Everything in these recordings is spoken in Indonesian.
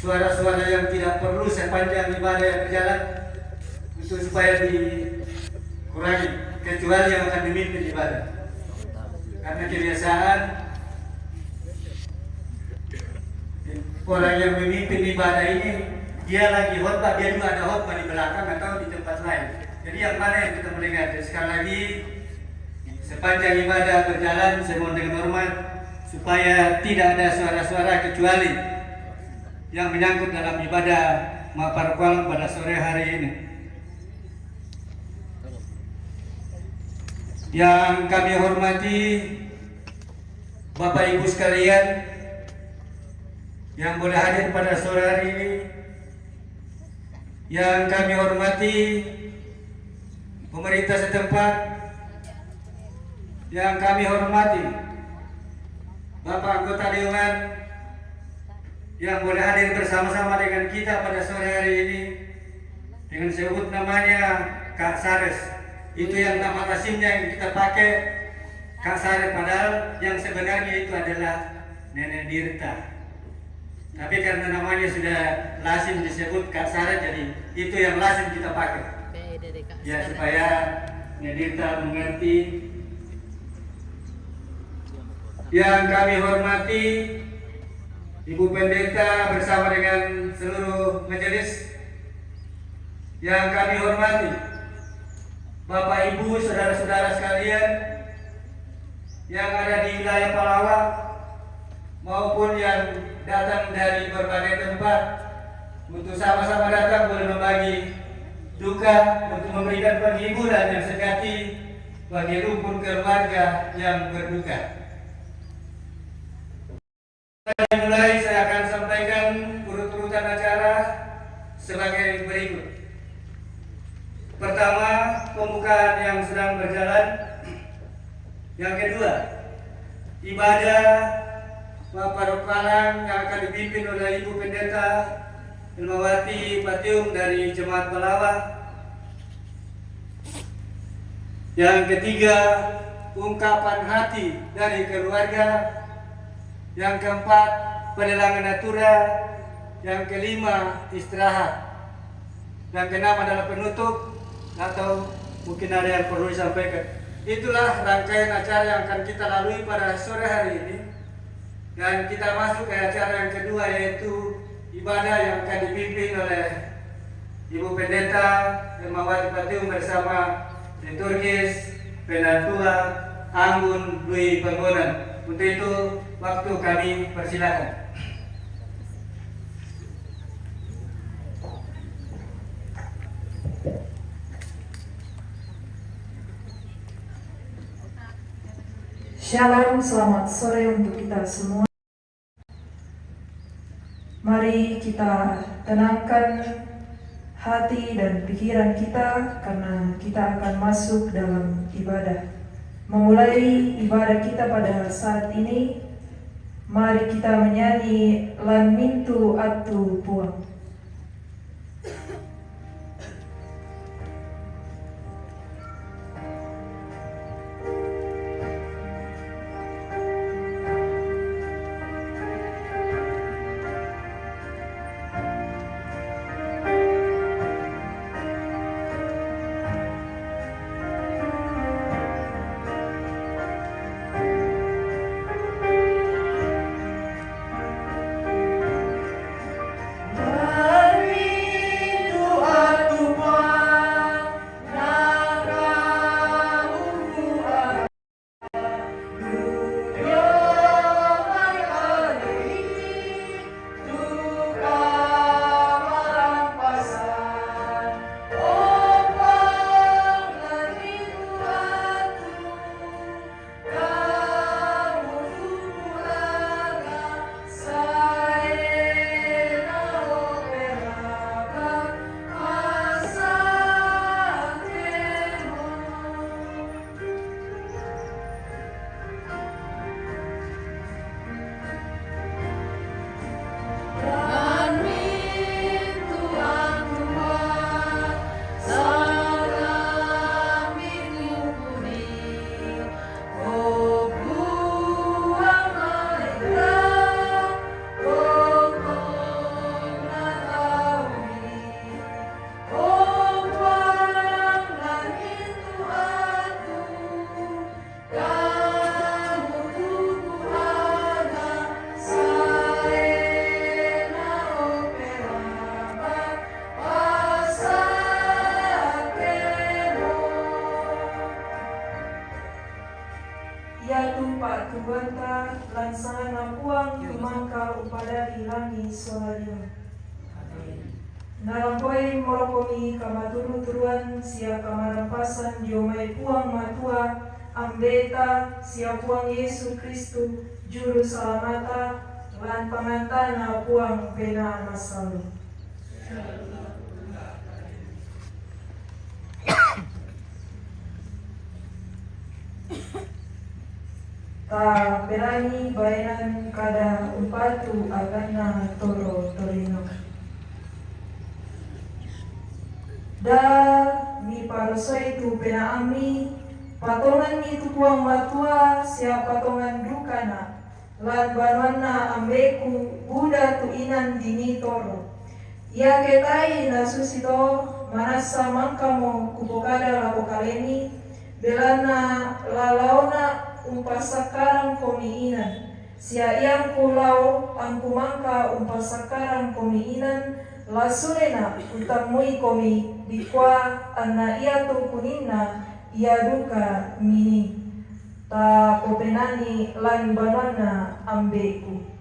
suara-suara yang tidak perlu sepanjang ibadah yang berjalan untuk supaya dikurangi, kecuali yang akan memimpin ibadah. Karena kebiasaan orang yang memimpin ibadah ini, dia lagi khotbah, dia juga ada khotbah di belakang atau di tempat lain. Jadi yang mana yang kita mendengar? Jadi sekali lagi, sepanjang ibadah berjalan, saya mohon dengan hormat supaya tidak ada suara-suara kecuali yang menyangkut dalam ibadah Maparkualam pada sore hari ini. Yang kami hormati Bapak Ibu sekalian yang boleh hadir pada sore hari ini, yang kami hormati pemerintah setempat, yang kami hormati Bapak anggota Dewan yang boleh hadir bersama-sama dengan kita pada sore hari ini, dengan sebut namanya Kak Sares. Itu yang nama lazimnya yang kita pakai, Kak Sares, padahal yang sebenarnya itu adalah Nenek Dirta. Tapi karena namanya sudah lazim disebut Kak Sares, jadi itu yang lazim kita pakai. Ya, supaya Nenek Dirta mengerti. Yang kami hormati Ibu Pendeta bersama dengan seluruh majelis. Yang kami hormati Bapak Ibu, saudara-saudara sekalian yang ada di wilayah Palawa maupun yang datang dari berbagai tempat untuk sama-sama datang boleh membagi duka, untuk memberikan penghiburan yang sejati bagi rumpun keluarga yang berduka. Mulai saya akan sampaikan urut-urutan acara sebagai berikut. Pertama, pembukaan yang sedang berjalan. Yang kedua, ibadah Maparkualam yang akan dipimpin oleh Ibu Pendeta Ilmawati Patiung dari Jemaat Palawa. Yang ketiga, ungkapan hati dari keluarga. Yang keempat, pelelangan natura. Yang kelima, istirahat. Yang keenam adalah penutup, atau mungkin ada yang perlu disampaikan. Itulah rangkaian acara yang akan kita lalui pada sore hari ini. Dan kita masuk ke acara yang kedua, yaitu ibadah yang akan dipimpin oleh Ibu Pendeta Ilmawati Patiung bersama liturgis Penatua Anggun Dwi Panggonan. Untuk itu waktu kami persilakan. Shalom, selamat sore untuk kita semua. Mari kita tenangkan hati dan pikiran kita karena kita akan masuk dalam ibadah. Memulai ibadah kita pada saat ini, mari kita menyanyi Lan Mintu Atu Puang. Wow. ransangana puang tumangka upada ilangi solalima. Narampoi morokomi kamaturu-turuan sia kamarampasan diomai puang matua ambeta sia puang Yesu Kristu juru salamata lan pangantana puang pena masalu. Ta berani bayanan kada umpatu agana toro torino. Da mi parosoi tu pena ami patongan itu puang matua sia patongan dukana lan banwana ambeku Buddha tu inan dini toro. Ia ketai na susito manasa mangkamo kupokada lapokaleni belana lalaona umpasakarang komiinan sia yang pulau angku mangka umpasakarang komiinan lasurena utamui komi dikwa anna ia tu kunina ia duka mini ta popenani lan banana ambeku.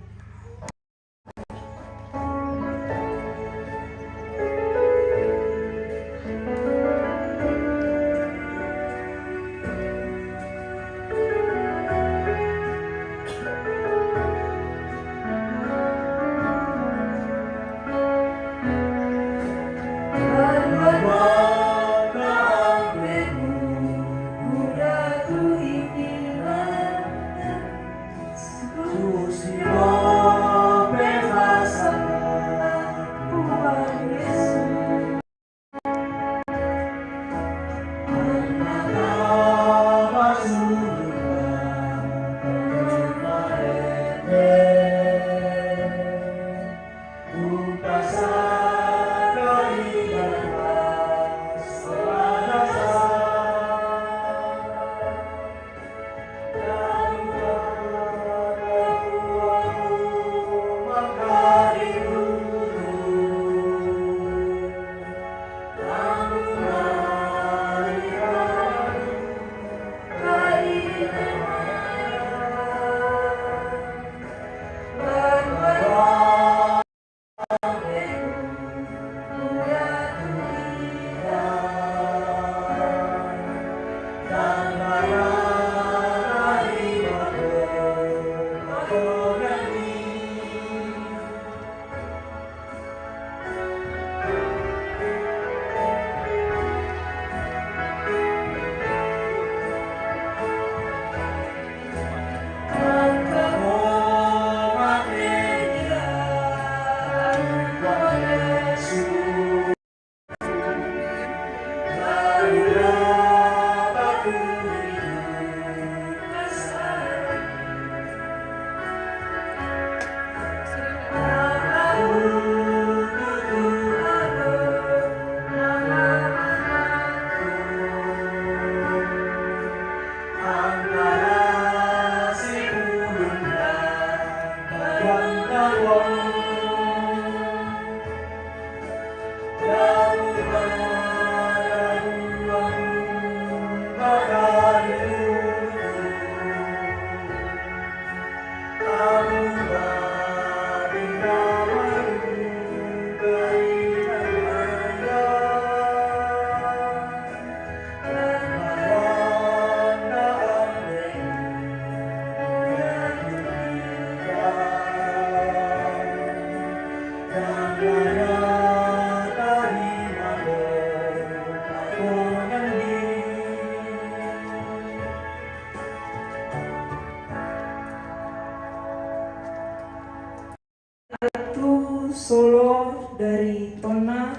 Solo dari Tona,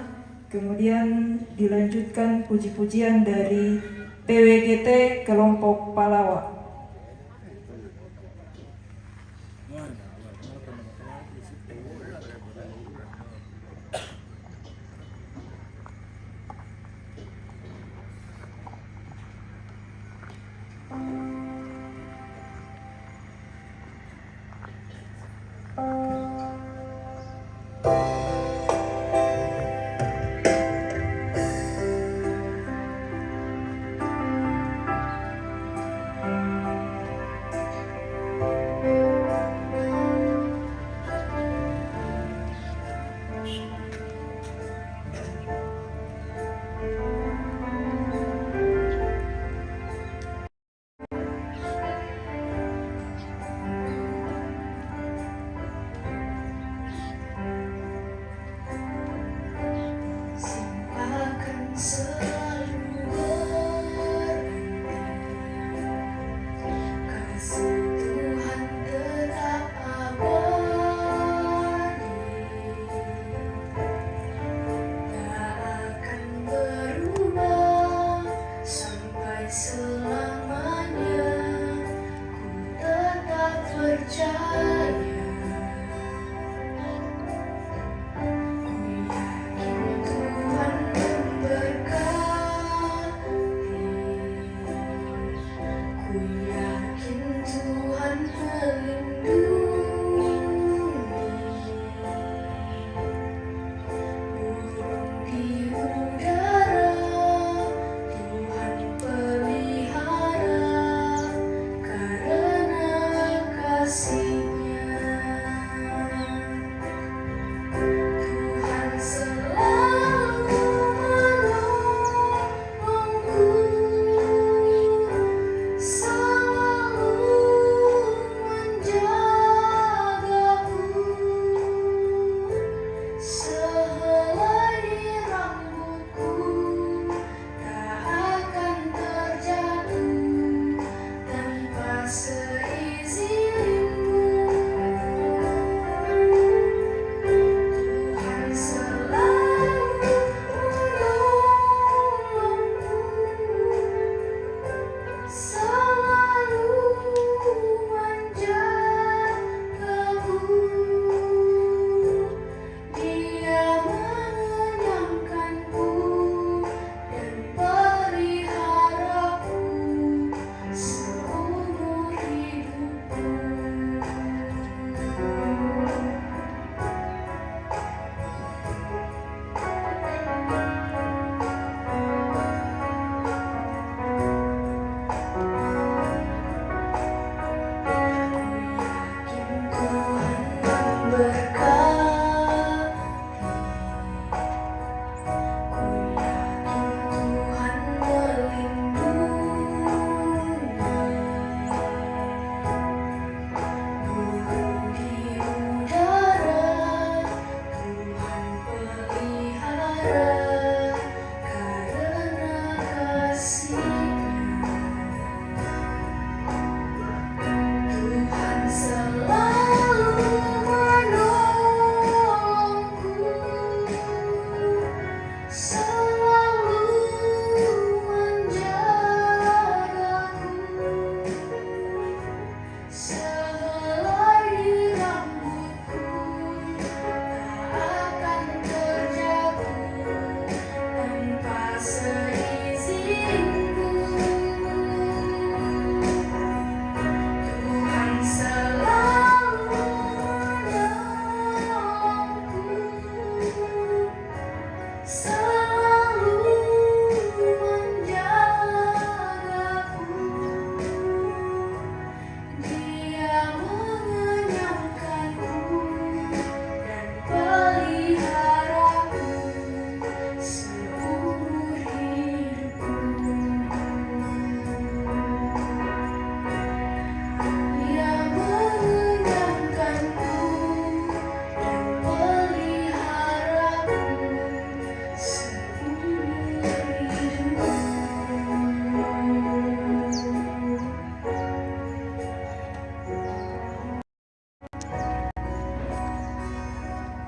kemudian dilanjutkan puji-pujian dari PWGT kelompok Palawa.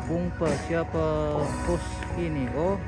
Pungpa siapa pos ini? Oh,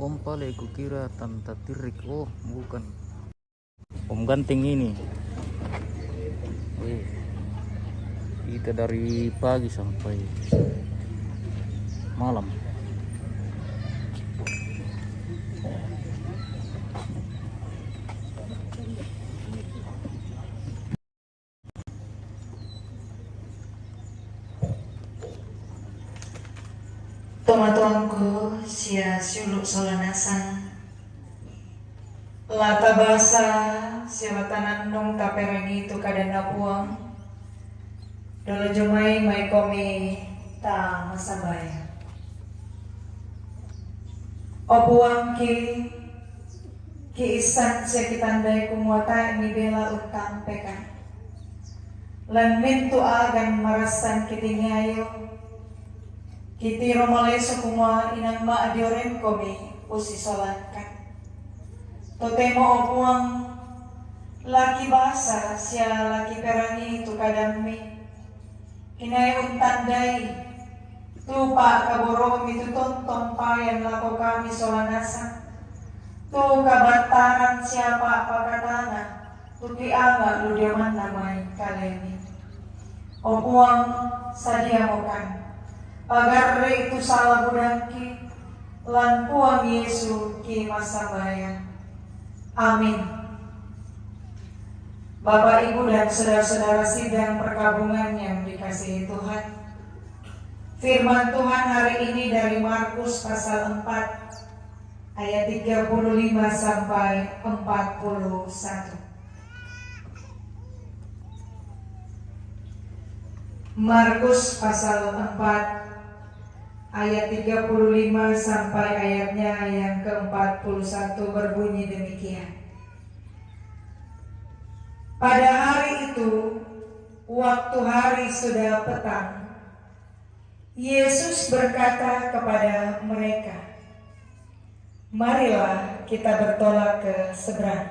pompa aku kira tante tirik. Oh bukan, Om Ganting ini. Kita dari pagi sampai malam. Tomatuangku sia suluk solanasan lata basa sia tanandong taperengi tu kadana puang dolo jomai mai komi ta masabaya opuang ki isan sia kitandai kumuata ni bela utang pekan lan mintu agan marasan kitingayo Kiti romaleso kuma inang ma adioren komi usisolankan. Totemo opuang laki basa sia laki perangi tu kadami. Kinai untandai lupa kaborong itu tonton payan lako kami solanasa. Tu kabantaran siapa pakatana. Tuki aga ludiaman namai kalemi. Opuang sadia mokan. Pagarre itu salah budangki. Lan puang Yesu ki masabaya. Amin. Bapak, Ibu, dan saudara-saudara sidang perkabungan yang dikasihi Tuhan, firman Tuhan hari ini dari Markus pasal 4 ayat 35 sampai 41. Markus pasal 4 ayat 35 sampai ayatnya yang ke-41 berbunyi demikian. Pada hari itu, waktu hari sudah petang, Yesus berkata kepada mereka, "Marilah kita bertolak ke seberang."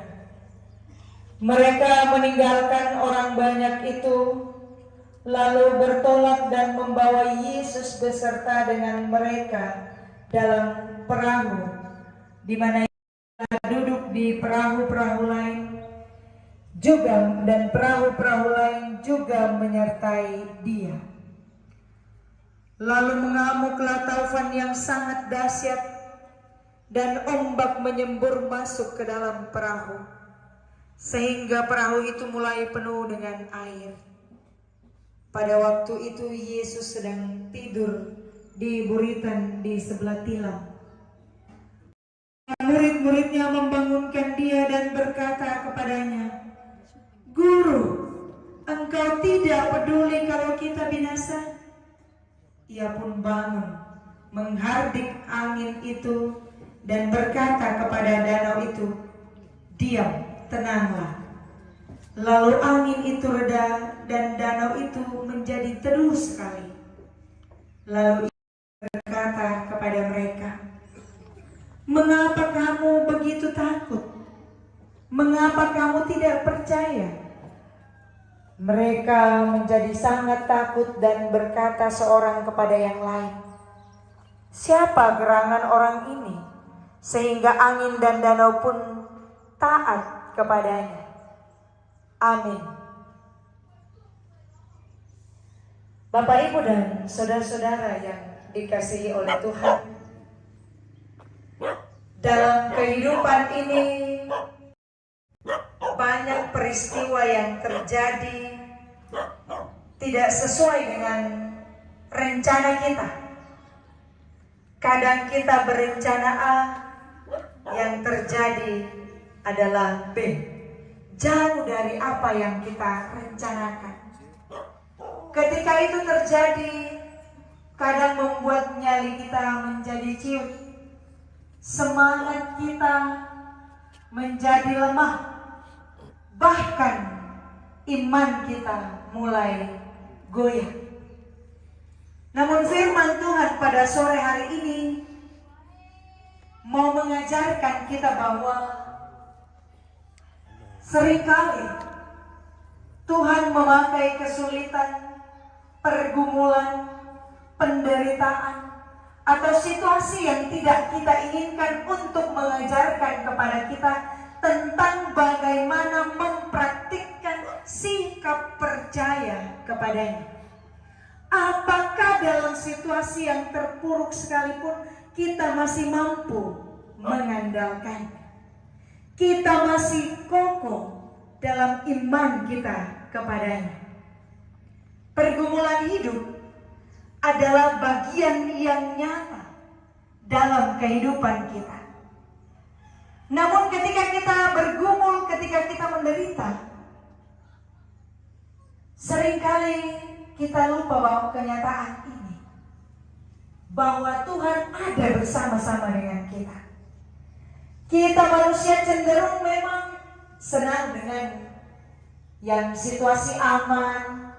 Mereka meninggalkan orang banyak itu, lalu bertolak dan membawa Yesus beserta dengan mereka dalam perahu, di mana Ia duduk di perahu-perahu lain juga, dan perahu-perahu lain juga menyertai Dia. Lalu mengamuklah taufan yang sangat dahsyat, dan ombak menyembur masuk ke dalam perahu, sehingga perahu itu mulai penuh dengan air. Pada waktu itu Yesus sedang tidur di buritan di sebelah tilam. Murid-muridnya membangunkan Dia dan berkata kepadanya, "Guru, Engkau tidak peduli kalau kita binasa?" Ia pun bangun, menghardik angin itu dan berkata kepada danau itu, "Diam, tenanglah." Lalu angin itu reda dan danau itu menjadi teduh sekali. Lalu Ia berkata kepada mereka, "Mengapa kamu begitu takut? Mengapa kamu tidak percaya?" Mereka menjadi sangat takut dan berkata seorang kepada yang lain, "Siapa gerangan orang ini sehingga angin dan danau pun taat kepadanya?" Amin. Bapak, Ibu, dan saudara-saudara yang dikasihi oleh Tuhan, dalam kehidupan ini banyak peristiwa yang terjadi tidak sesuai dengan rencana kita. Kadang kita berencana A, yang terjadi adalah B, jauh dari apa yang kita rencanakan. Ketika itu terjadi, kadang membuat nyali kita menjadi ciut, semangat kita menjadi lemah, bahkan iman kita mulai goyah. Namun firman Tuhan pada sore hari ini mau mengajarkan kita bahwa seringkali Tuhan memakai kesulitan, pergumulan, penderitaan, atau situasi yang tidak kita inginkan untuk mengajarkan kepada kita tentang bagaimana mempraktikkan sikap percaya kepadanya. Apakah dalam situasi yang terpuruk sekalipun kita masih mampu mengandalkannya? Kita masih kokoh dalam iman kita kepadanya. Pergumulan hidup adalah bagian yang nyata dalam kehidupan kita. Namun ketika kita bergumul, ketika kita menderita, seringkali kita lupa bahwa kenyataan ini, bahwa Tuhan ada bersama-sama dengan kita. Kita manusia cenderung memang senang dengan yang situasi aman,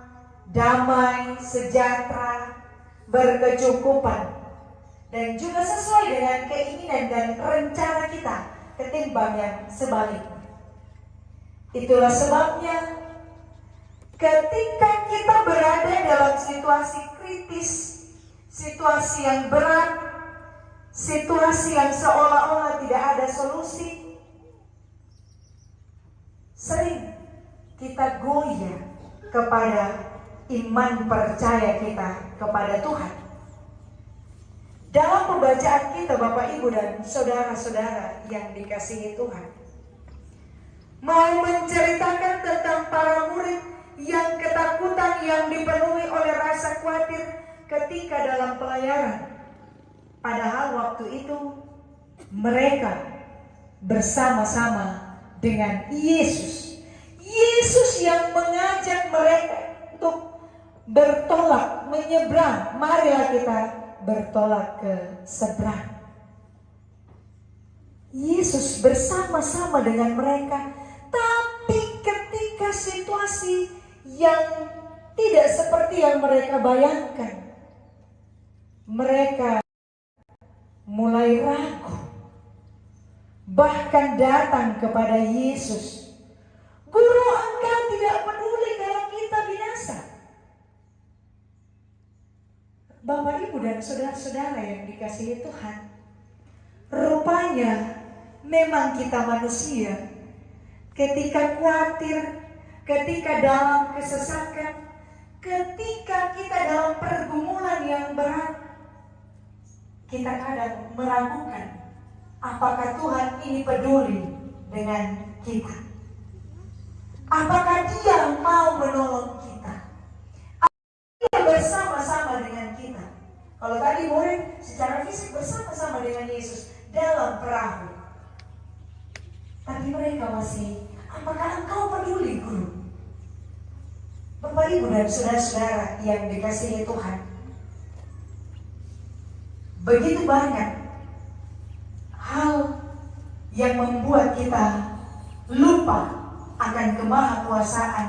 damai, sejahtera, berkecukupan. dan juga sesuai dengan keinginan dan rencana kita ketimbang yang sebaliknya. Itulah sebabnya ketika kita berada dalam situasi kritis, situasi yang berat, situasi yang seolah-olah tidak ada solusi, sering kita goyah kepada iman percaya kita kepada Tuhan. Dalam pembacaan kita Bapak Ibu dan saudara-saudara yang dikasihi Tuhan, mau menceritakan tentang para murid yang ketakutan, yang dipenuhi oleh rasa khawatir ketika dalam pelayaran. Padahal waktu itu mereka bersama-sama dengan Yesus. Yesus yang mengajak mereka untuk bertolak, menyeberang. Marilah kita bertolak ke seberang. Yesus bersama-sama dengan mereka, tapi ketika situasi yang tidak seperti yang mereka bayangkan, mereka mulai ragu, bahkan datang kepada Yesus. Guru, Engkau tidak peduli kalau kita binasa. Bapak, Ibu, dan saudara-saudara yang dikasihi Tuhan, rupanya memang kita manusia ketika khawatir, ketika dalam kesesakan, ketika kita dalam pergumulan yang berat, kita kadang meragukan apakah Tuhan ini peduli dengan kita, apakah Dia mau menolong kita, Dia bersama-sama dengan kita. Kalau tadi murid secara fisik bersama-sama dengan Yesus dalam perahu, tapi mereka masih, apakah Engkau peduli, Guru? Bapak, Ibu, dan saudara-saudara yang dikasihi Tuhan, begitu banyak hal yang membuat kita lupa akan kemahakuasaan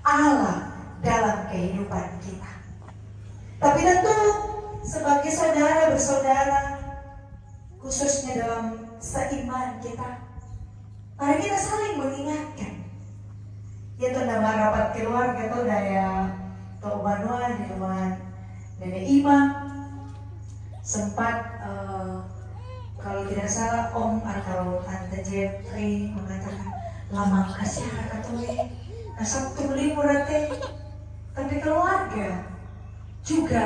Allah dalam kehidupan kita. Tapi tentu sebagai saudara bersaudara, khususnya dalam seiman kita, mari kita saling mengingatkan. Yaitu nama rapat keluarga itu daya Tok Banua di rumah Nenek Ima, sempat kalau tidak salah Om atau Tante Jeffrey mengatakan lama kasih harga tuh Sabtu libur teh, tapi keluarga juga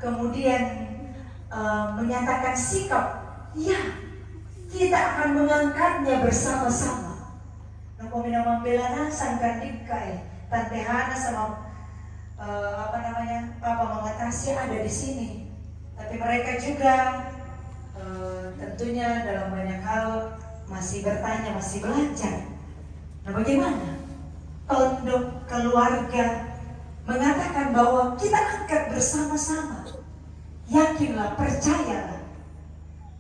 kemudian menyatakan sikap, ya kita akan mengangkatnya bersama-sama. Kami namambilana sangkan dikkai, Tante Hana sama Papa Mama Tasya ada di sini. Tapi mereka juga tentunya dalam banyak hal masih bertanya, masih belajar. Nah, bagaimana untuk keluarga mengatakan bahwa kita angkat bersama-sama? Yakinlah, percayalah.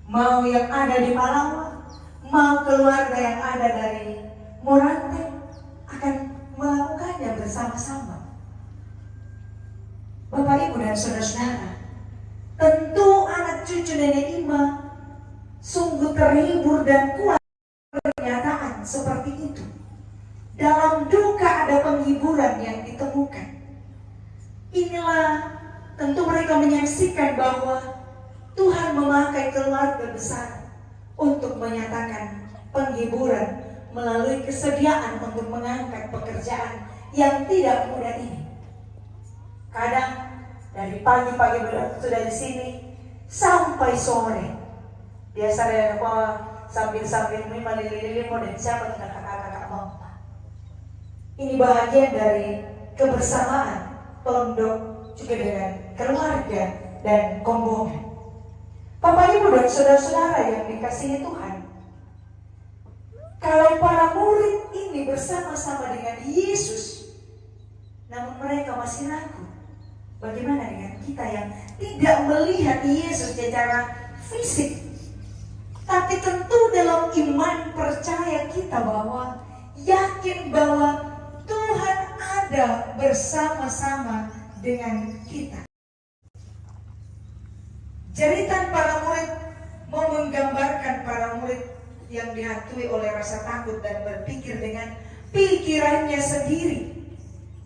Mau yang ada di Palawan, mau keluarga yang ada dari Morante akan melakukannya bersama-sama. Bapak, Ibu, dan saudara-saudara, tentu anak cucu Nenek Ima sungguh terhibur dan kuat pernyataan seperti itu. Dalam duka ada penghiburan yang ditemukan. Inilah tentu mereka menyaksikan bahwa Tuhan memakai keluarga besar untuk menyatakan penghiburan melalui kesediaan untuk mengangkat pekerjaan yang tidak mudah ini. Kadang dari pagi-pagi sudah di sini sampai sore. Biasanya aku sambil-sambil lili-lili mau dan siapa kakak-kakak mama. Ini bahagian dari kebersamaan pondok juga dengan keluarga dan kombongan. Bapak, Ibu, dan saudara-saudara yang dikasihi Tuhan, kalau para murid ini bersama-sama dengan Yesus, namun mereka masih ragu, bagaimana dengan kita yang tidak melihat Yesus secara fisik, tapi tentu dalam iman percaya kita bahwa yakin bahwa Tuhan ada bersama-sama dengan kita. Jeritan para murid mau menggambarkan para murid yang dihantui oleh rasa takut dan berpikir dengan pikirannya sendiri,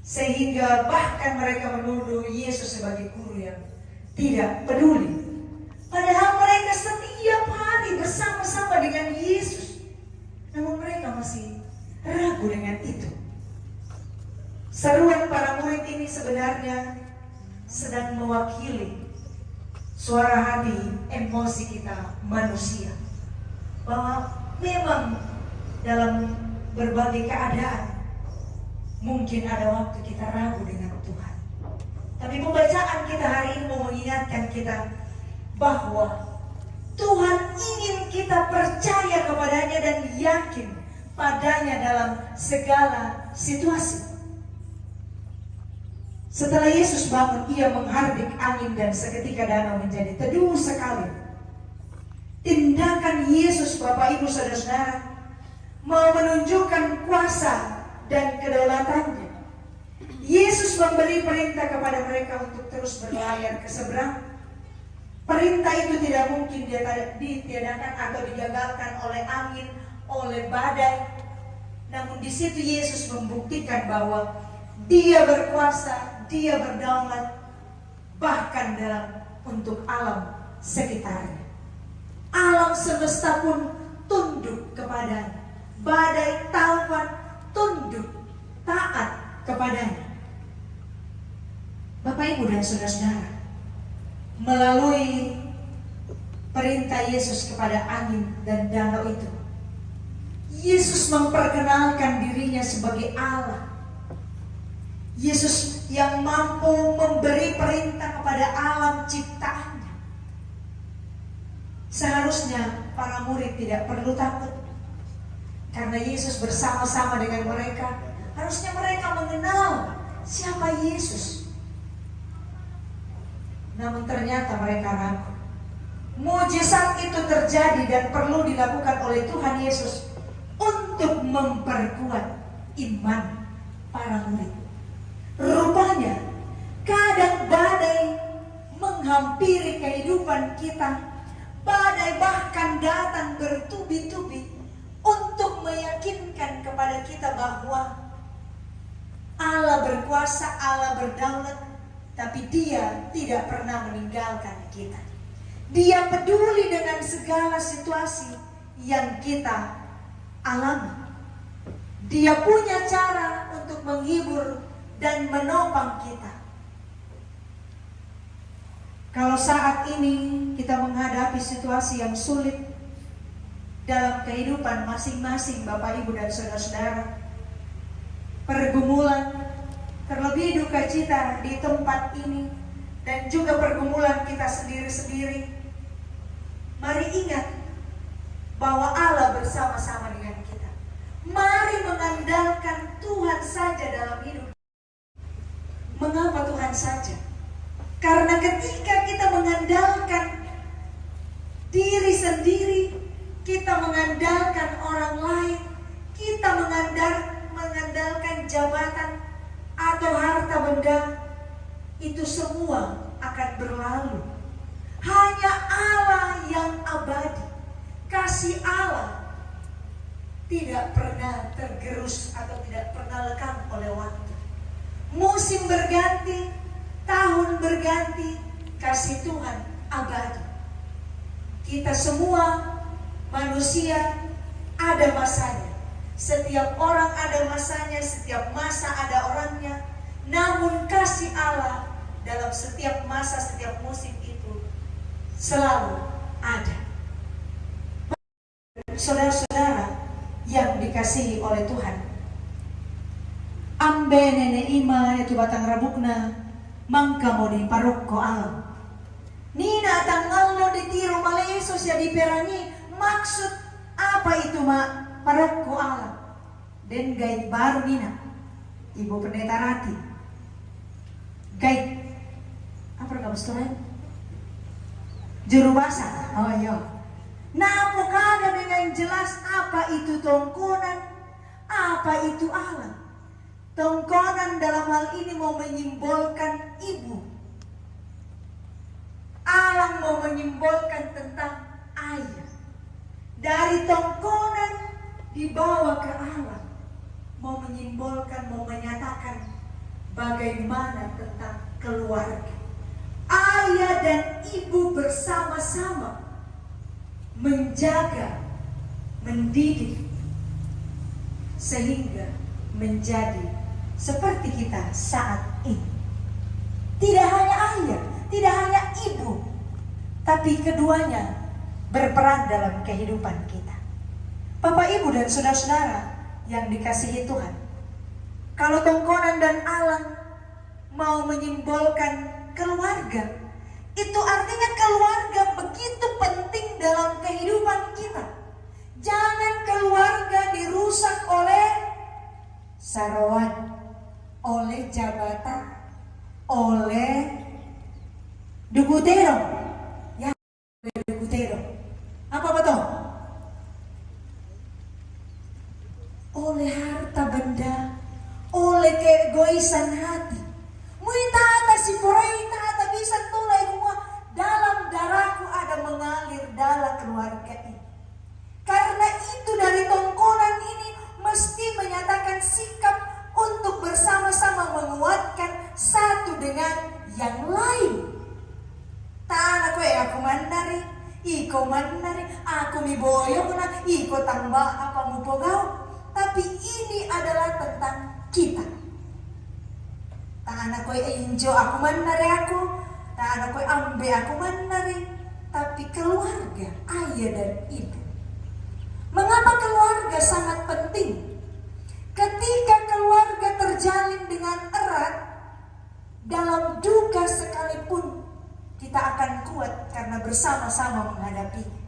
sehingga bahkan mereka menuduh Yesus sebagai guru yang tidak peduli. Padahal mereka setiap hari bersama-sama dengan Yesus, namun mereka masih ragu dengan itu. Seruan para murid ini sebenarnya sedang mewakili suara hati, emosi kita manusia, bahwa memang dalam berbagai keadaan mungkin ada waktu kita ragu dengan Tuhan. Tapi pembacaan kita hari ini mau mengingatkan kita bahwa Tuhan ingin kita percaya kepadanya dan yakin padanya dalam segala situasi. Setelah Yesus bangun, ia menghardik angin dan seketika danau menjadi teduh sekali. Tindakan Yesus, Bapak Ibu Saudara-saudara, mau menunjukkan kuasa dan kedaulatannya. Yesus memberi perintah kepada mereka untuk terus berlayar ke seberang. Perintah itu tidak mungkin ditiadakan atau digagalkan oleh angin, oleh badai. Namun di situ Yesus membuktikan bahwa Dia berkuasa, Dia berdaulat, bahkan untuk alam sekitarnya. Alam semesta pun tunduk kepadanya. Badai taufan tunduk, taat kepadanya. Bapak Ibu dan saudara-saudara, melalui perintah Yesus kepada angin dan danau itu, Yesus memperkenalkan dirinya sebagai Allah. Yesus yang mampu memberi perintah kepada alam ciptaannya. Seharusnya para murid tidak perlu takut, karena Yesus bersama-sama dengan mereka. Harusnya mereka mengenal siapa Yesus. Namun ternyata mereka ragu. Mujizat itu terjadi dan perlu dilakukan oleh Tuhan Yesus untuk memperkuat iman para murid. Rupanya kadang badai menghampiri kehidupan kita. Badai bahkan datang bertubi-tubi untuk meyakinkan kepada kita bahwa Allah berkuasa, Allah berdaulat, tapi Dia tidak pernah meninggalkan kita. Dia peduli dengan segala situasi yang kita alami. Dia punya cara untuk menghibur dan menopang kita. Kalau saat ini kita menghadapi situasi yang sulit dalam kehidupan masing-masing Bapak Ibu dan saudara-saudara, pergumulan, terlebih duka cita di tempat ini, dan juga pergumulan kita sendiri-sendiri, mari ingat bahwa Allah bersama-sama dengan kita. Mari mengandalkan Tuhan saja dalam hidup. Mengapa Tuhan saja? Karena ketika kita mengandalkan diri sendiri, kita mengandalkan orang lain, kita mengandalkan jabatan atau harta benda, itu semua akan berlalu. Hanya Allah yang abadi. Kasih Allah tidak pernah tergerus atau tidak pernah lekang oleh waktu. Musim berganti, tahun berganti, kasih Tuhan abadi. Kita semua manusia ada masanya. Setiap orang ada masanya, setiap masa ada orangnya. Namun kasih Allah dalam setiap masa, setiap musim itu selalu ada. Saudara-saudara yang dikasihi oleh Tuhan, ambe nene ima itu batang rabukna mangka mau di parokko alam. Nina tanggal lo ditiru malesos ya diperangi. Maksud apa itu parokko alam? Dan guide baru Nina, Ibu Pendeta Rati. Guide apa kamu sekarang? Juru bahasa. Oh iya. Namun kada dengan jelas apa itu tongkonan, apa itu alam. Tongkonan dalam hal ini mau menyimbolkan ibu. Alang mau menyimbolkan tentang ayah. Dari tongkonan dibawa ke alam, mau menyimbolkan, mau menyatakan bagaimana tentang keluarga. Ayah dan ibu bersama-sama menjaga, mendidik, sehingga menjadi seperti kita saat ini. Tidak hanya ayah, tidak hanya ibu, tapi keduanya berperan dalam kehidupan kita. Bapak, Ibu, dan saudara-saudara yang dikasihi Tuhan, kalau tongkonan dan alang mau menyimbolkan keluarga, itu artinya keluarga begitu penting dalam kehidupan kita. Jangan keluarga dirusak oleh saroan, oleh jabatan, oleh dukutero. Ya, dukutero. Apa betul? Oleh harta benda, oleh keegoisan hati. Muita ata si porai ata bisa tulai semua dalam darahku ada mengalir dalam keluarga ini. Karena itu dari tongkonan ini mesti menyatakan sikap untuk bersama-sama menguatkan satu dengan yang lain. Tanah ko aku mandari, iko mandari, aku mi boyo na, iko tambah apa mu pogau. Tapi ini adalah tentang kita. Tanah ko injo aku mandari aku, tanah ko ambe aku mandari. Tapi keluarga, ayah dan ibu. Mengapa keluarga sangat penting? Ketika keluarga terjalin dengan erat, dalam duka sekalipun kita akan kuat karena bersama-sama menghadapinya.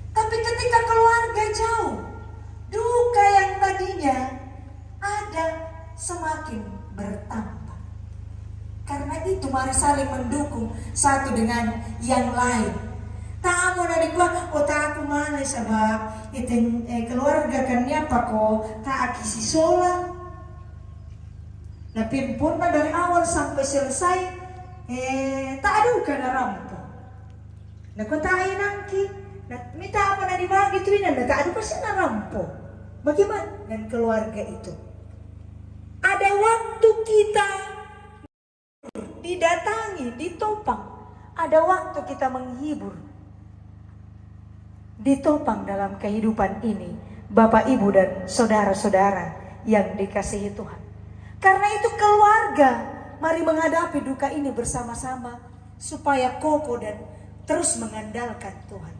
Tapi ketika keluarga jauh, duka yang tadinya ada semakin bertambah. Karena itu mari saling mendukung satu dengan yang lain. Tak mau dari gua, tak aku mana sebab itu keluarga kan apa kok tak akisi sola. Tapi pun dari awal sampai selesai tak ada kan rampo. Nah kau tak nangki, minta apa nadi bagi tu ini, tak ada pasti rampo. Bagaimana dengan keluarga itu? Ada waktu kita didatangi, ditopang. Ada waktu kita menghibur. Ditopang dalam kehidupan ini, Bapak, Ibu, dan saudara-saudara yang dikasihi Tuhan. Karena itu keluarga, mari menghadapi duka ini bersama-sama supaya kokoh dan terus mengandalkan Tuhan.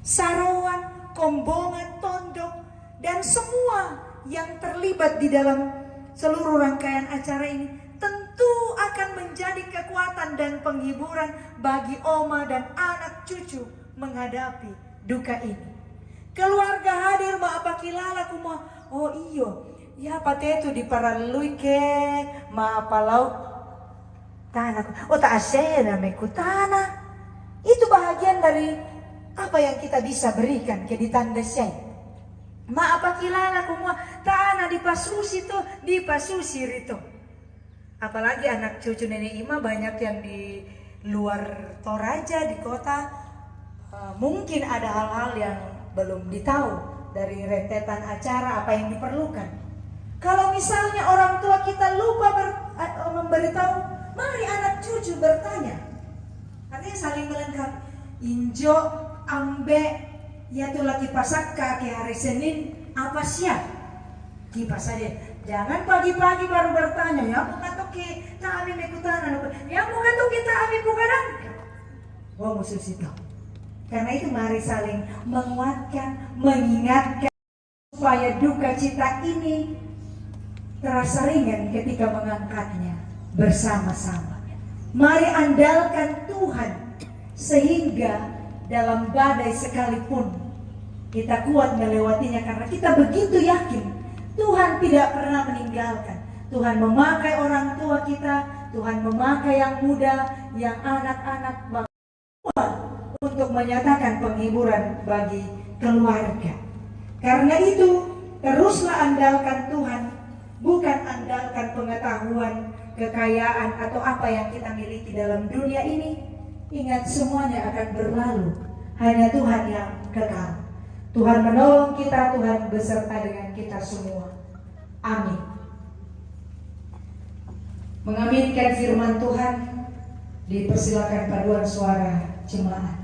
Saroan, kombongan, tondok, dan semua yang terlibat di dalam seluruh rangkaian acara ini tentu akan menjadi kekuatan dan penghiburan bagi oma dan anak cucu menghadapi duka ini. Keluarga hadir ma apa kilala kuma, oh iyo, ya pate itu diparalui ke ma apa laut tanah, oh tak asena mekutana. Itu bahagian dari apa yang kita bisa berikan ke ditanda saya. Ma apa kilala kuma tanah dipasusi to, dipasusi rito. Apalagi anak cucu nenek Ima banyak yang di luar Toraja di kota. Mungkin ada hal-hal yang belum ditahu dari rentetan acara apa yang diperlukan. Kalau misalnya orang tua kita lupa memberitahu, mari anak cucu bertanya. Artinya saling melengkapi. Injo, ambe, ya tuh lagi pasak kaki hari Senin apa siap? Kipas saja. Jangan pagi-pagi baru bertanya. Ya mau katoki tak ami mekutanan. Ya mau katoki tak ami bukaran. Wah musuh situ. Karena itu mari saling menguatkan, mengingatkan supaya duka cita ini terasa ringan ketika mengangkatnya bersama-sama. Mari andalkan Tuhan sehingga dalam badai sekalipun kita kuat melewatinya karena kita begitu yakin Tuhan tidak pernah meninggalkan. Tuhan memakai orang tua kita, Tuhan memakai yang muda, yang anak-anak untuk menyatakan penghiburan bagi keluarga. Karena itu teruslah andalkan Tuhan, bukan andalkan pengetahuan, kekayaan atau apa yang kita miliki dalam dunia ini. Ingat, semuanya akan berlalu. Hanya Tuhan yang kekal. Tuhan menolong kita, Tuhan beserta dengan kita semua. Amin. Mengaminkan firman Tuhan, dipersilakan paduan suara jemaat.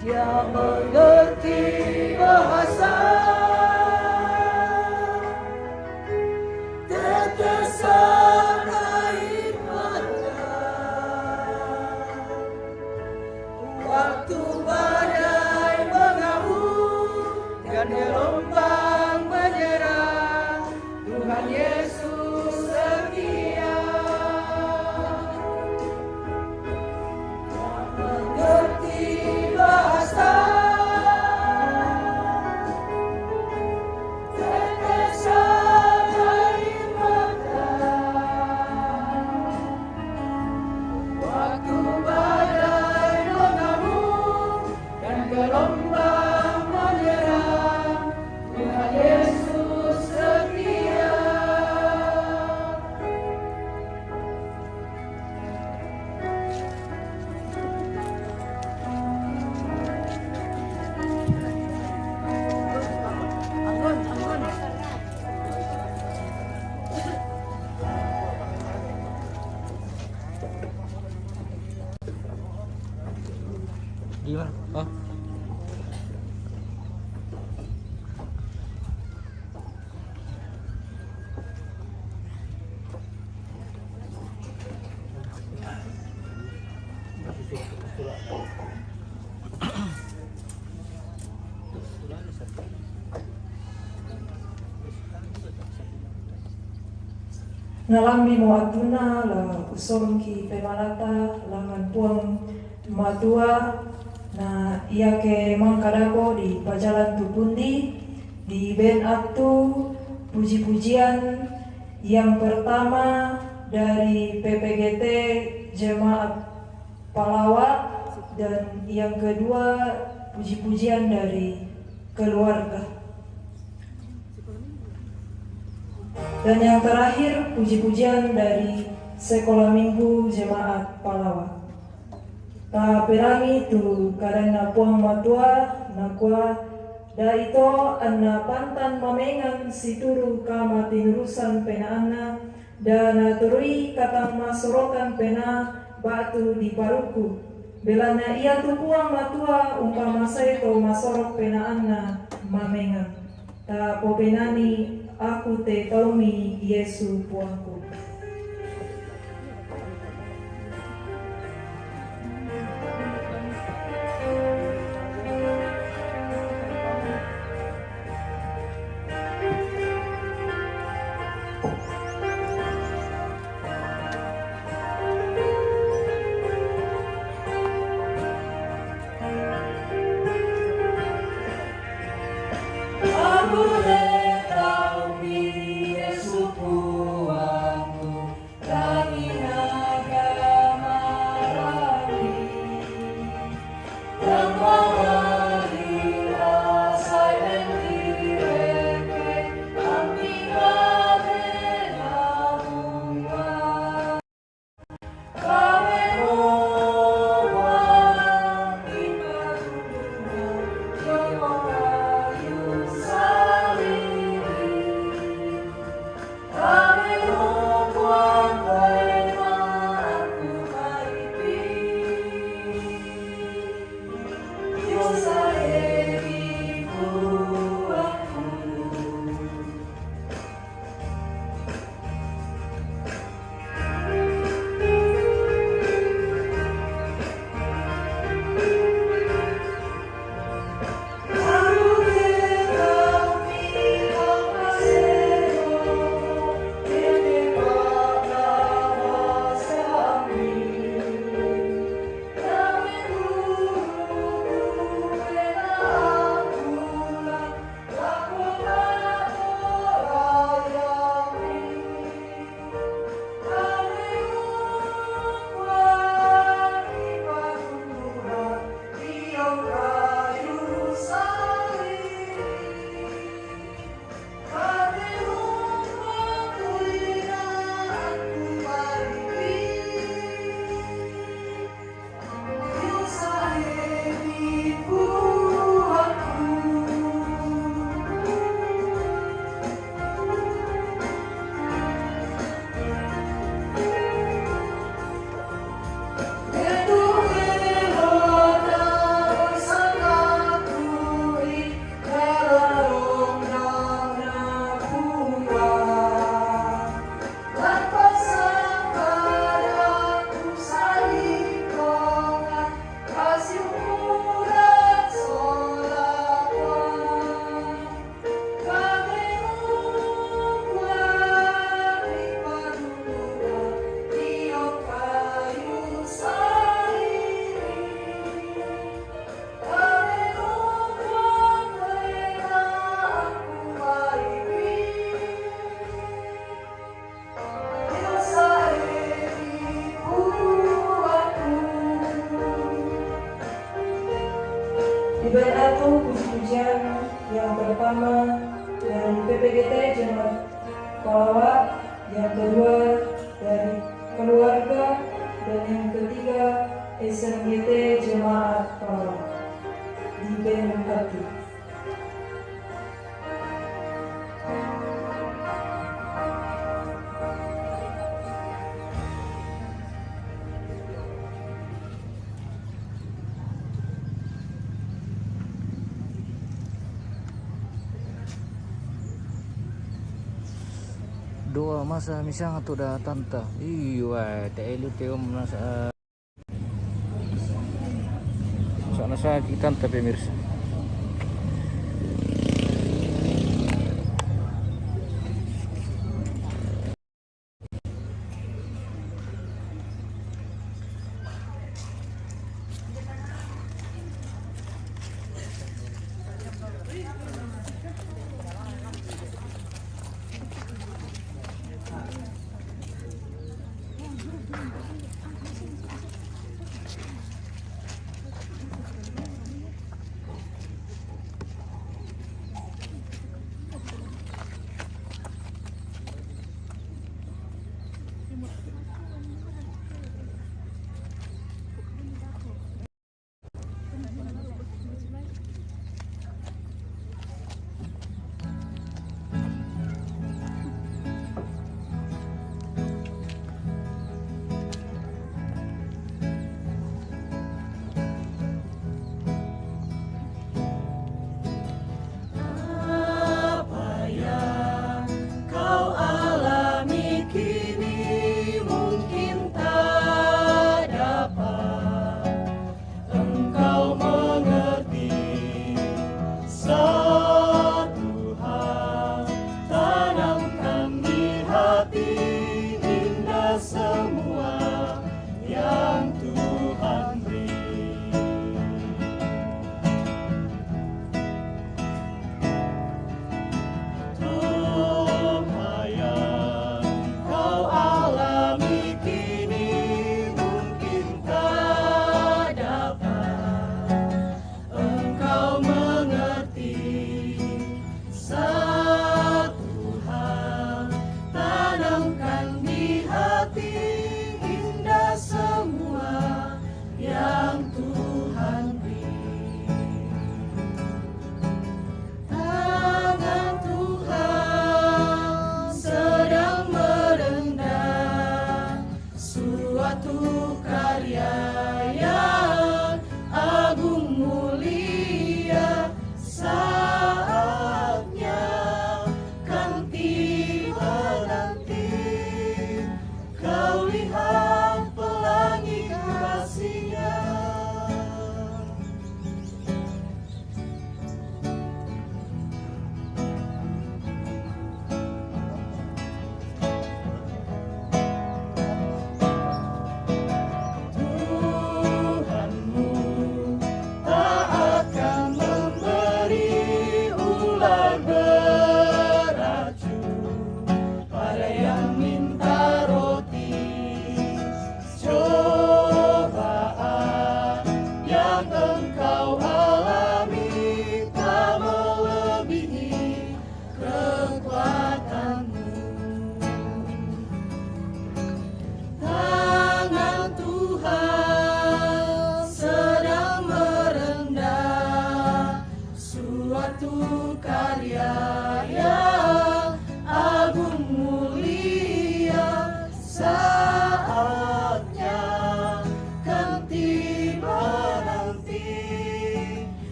yang mengerti bahasa, tetesan air mata, waktu badai mengamuk dan gelombang menyerang, Tuhan Yesus setia. Mengerti bahasa, tetesan air mata, waktu badai mengamuk dan gelombang menyerang, Tuhan Yesus setia. Gimana? Oh. Ngalambi moatuna la usolong ki pemalata langan puang matua na ia ke mangkadako di pajalan tupundi di ben aktu puji-pujian yang pertama dari PPGT Jemaat Palawa dan yang kedua puji-pujian dari keluarga. Dan yang terakhir puji-pujian dari Sekolah Minggu Jemaat Palawa. Ta perangi tu karena puang matua nakwa da ito anna pantan mamengan situru kama tinurusan penaana dan turui katang masorokan pena batu di paruku. Belana ia tu puang matua umpama saito masorok penaana mamengan. Ta popenani aku te kaumi Yesu puangku. Aku te kaumi Yesu puangku. Diberi aku puji-pujian yang pertama dari PPGT Jemaat Kolawat, yang kedua dari keluarga, dan yang ketiga SMGT Jemaat Kolawat. Diberkati. Doa masa misang tu dah tanta. Iya, tak elu te om nasa. Sana sa kita tanta pemirsa.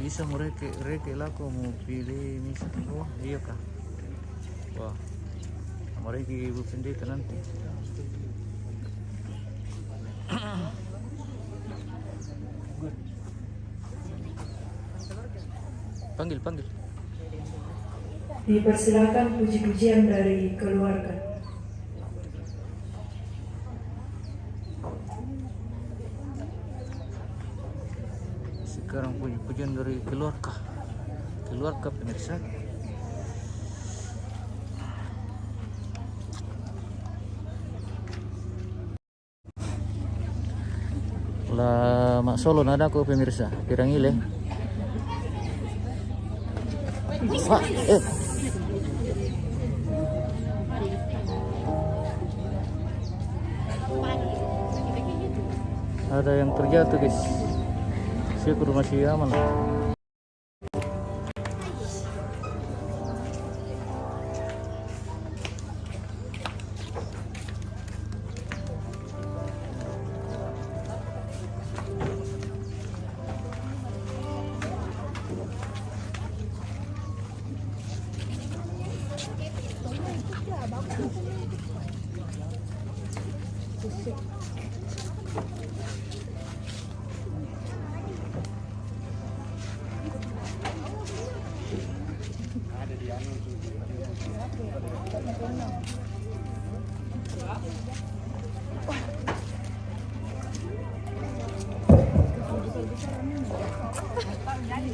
Bisa mereka reke lah kau mau pilih misalnya. Oh iya kah? Wah, mari ibu pendeta nanti. Panggil. Dipersilakan puji-pujian dari keluarga. Sekarang puji-pujian dari keluarga pemirsa. Lah Mak Solo nada ko pemirsa, pirangile. Wah, ada yang terjatuh guys. Syukur masih aman.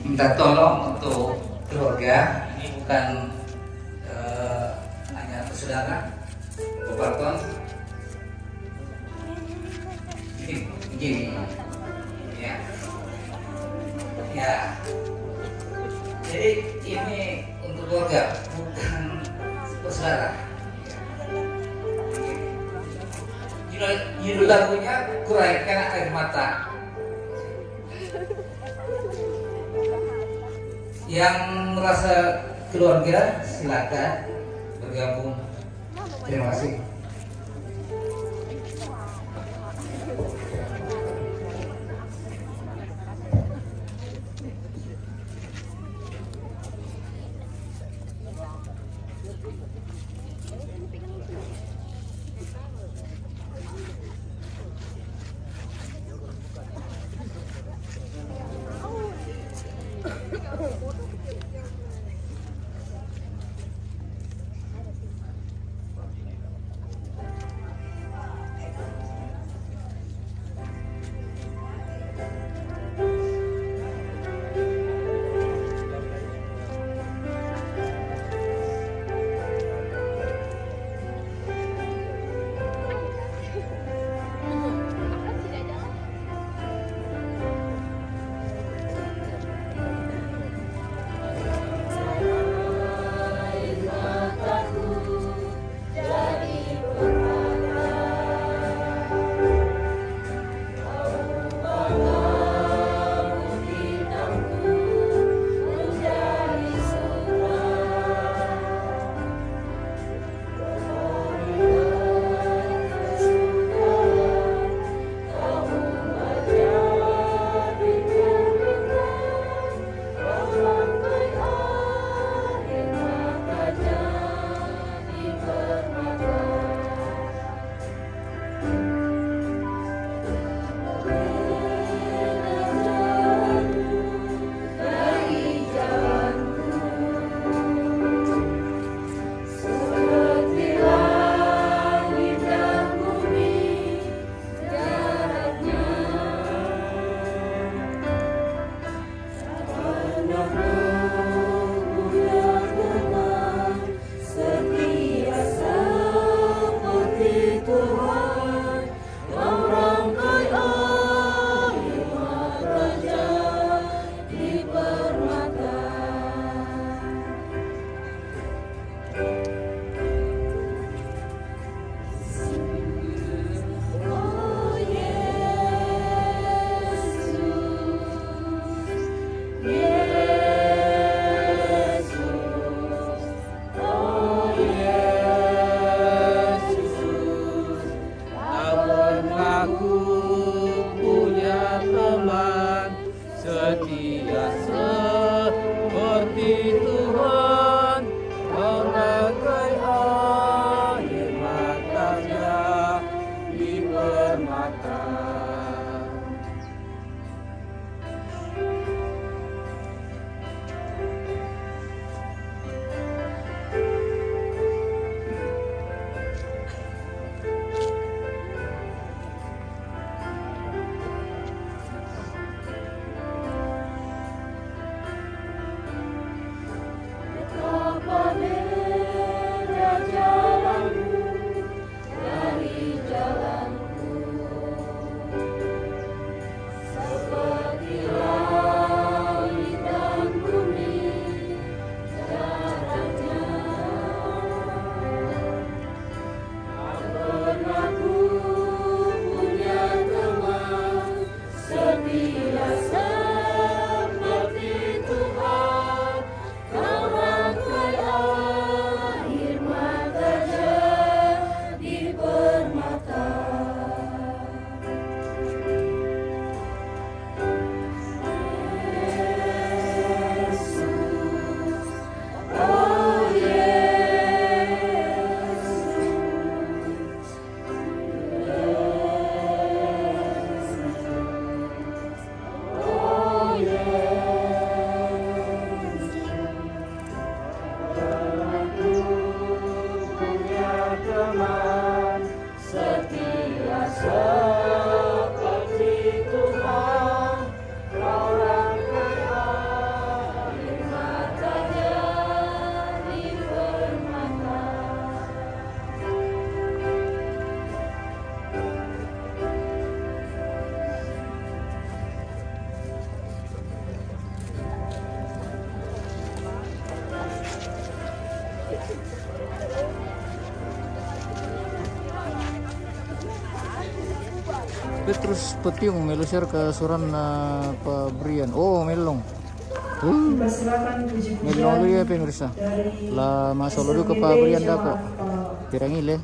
Minta tolong untuk keluarga, ini bukan hanya saudara, Bapak gini, ya. Jadi ini untuk keluarga, bukan saudara. Judul lagunya Kuraikan Air Mata. Yang merasa keluarga silakan bergabung. Terima kasih. Terus petiung melusir ke suran paberian. Oh, melong. Dipersilakan puji-pujian Melong lu ya pemirsa. dari Lah masuk lu ke SMGP paberian Jemaat dako. Kepala Pirangile.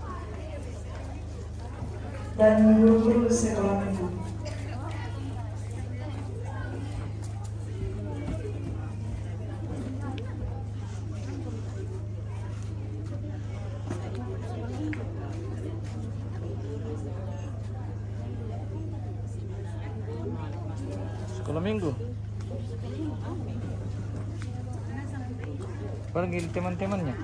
dan guru-guru sekolah minggu. Sekolah minggu. Panggil teman-temannya.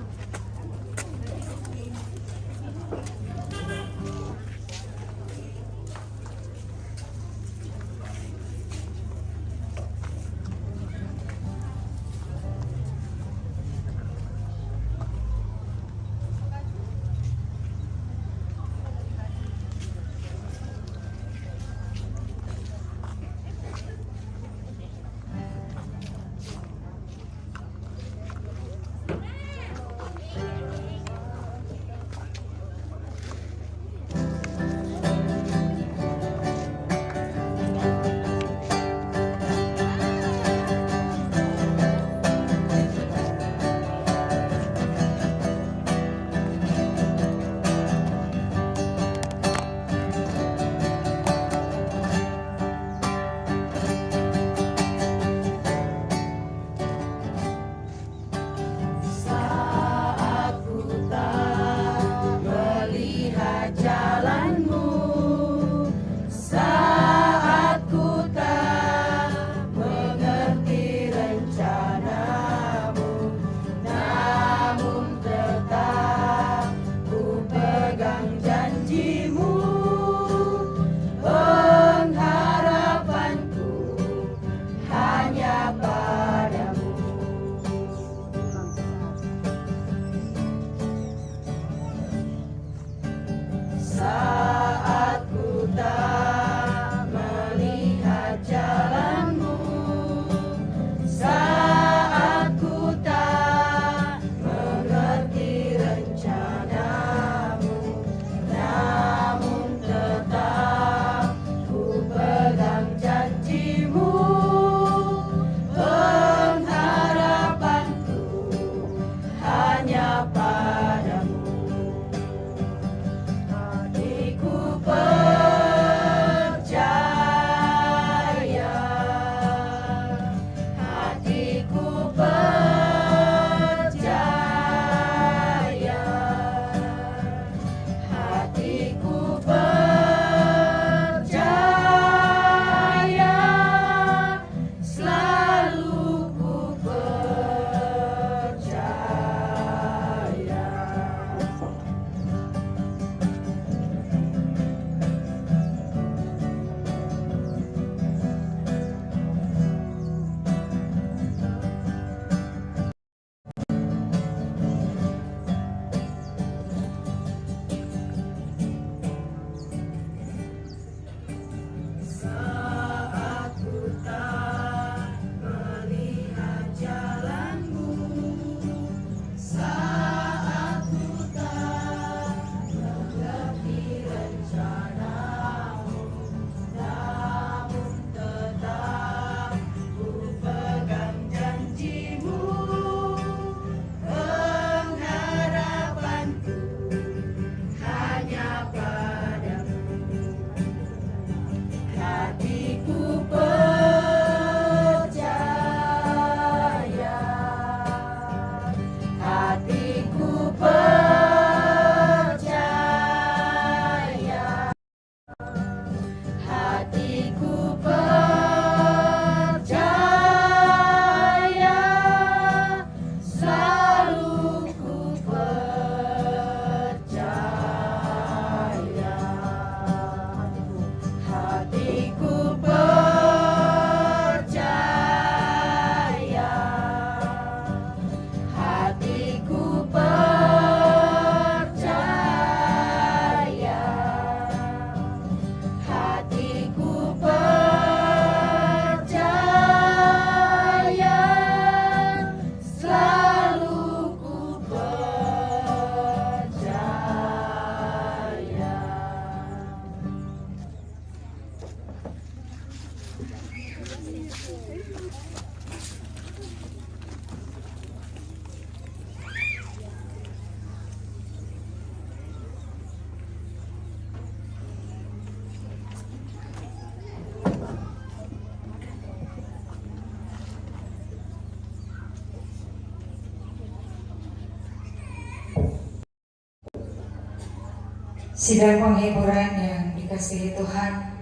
Sidang penghiburan yang dikasihi Tuhan,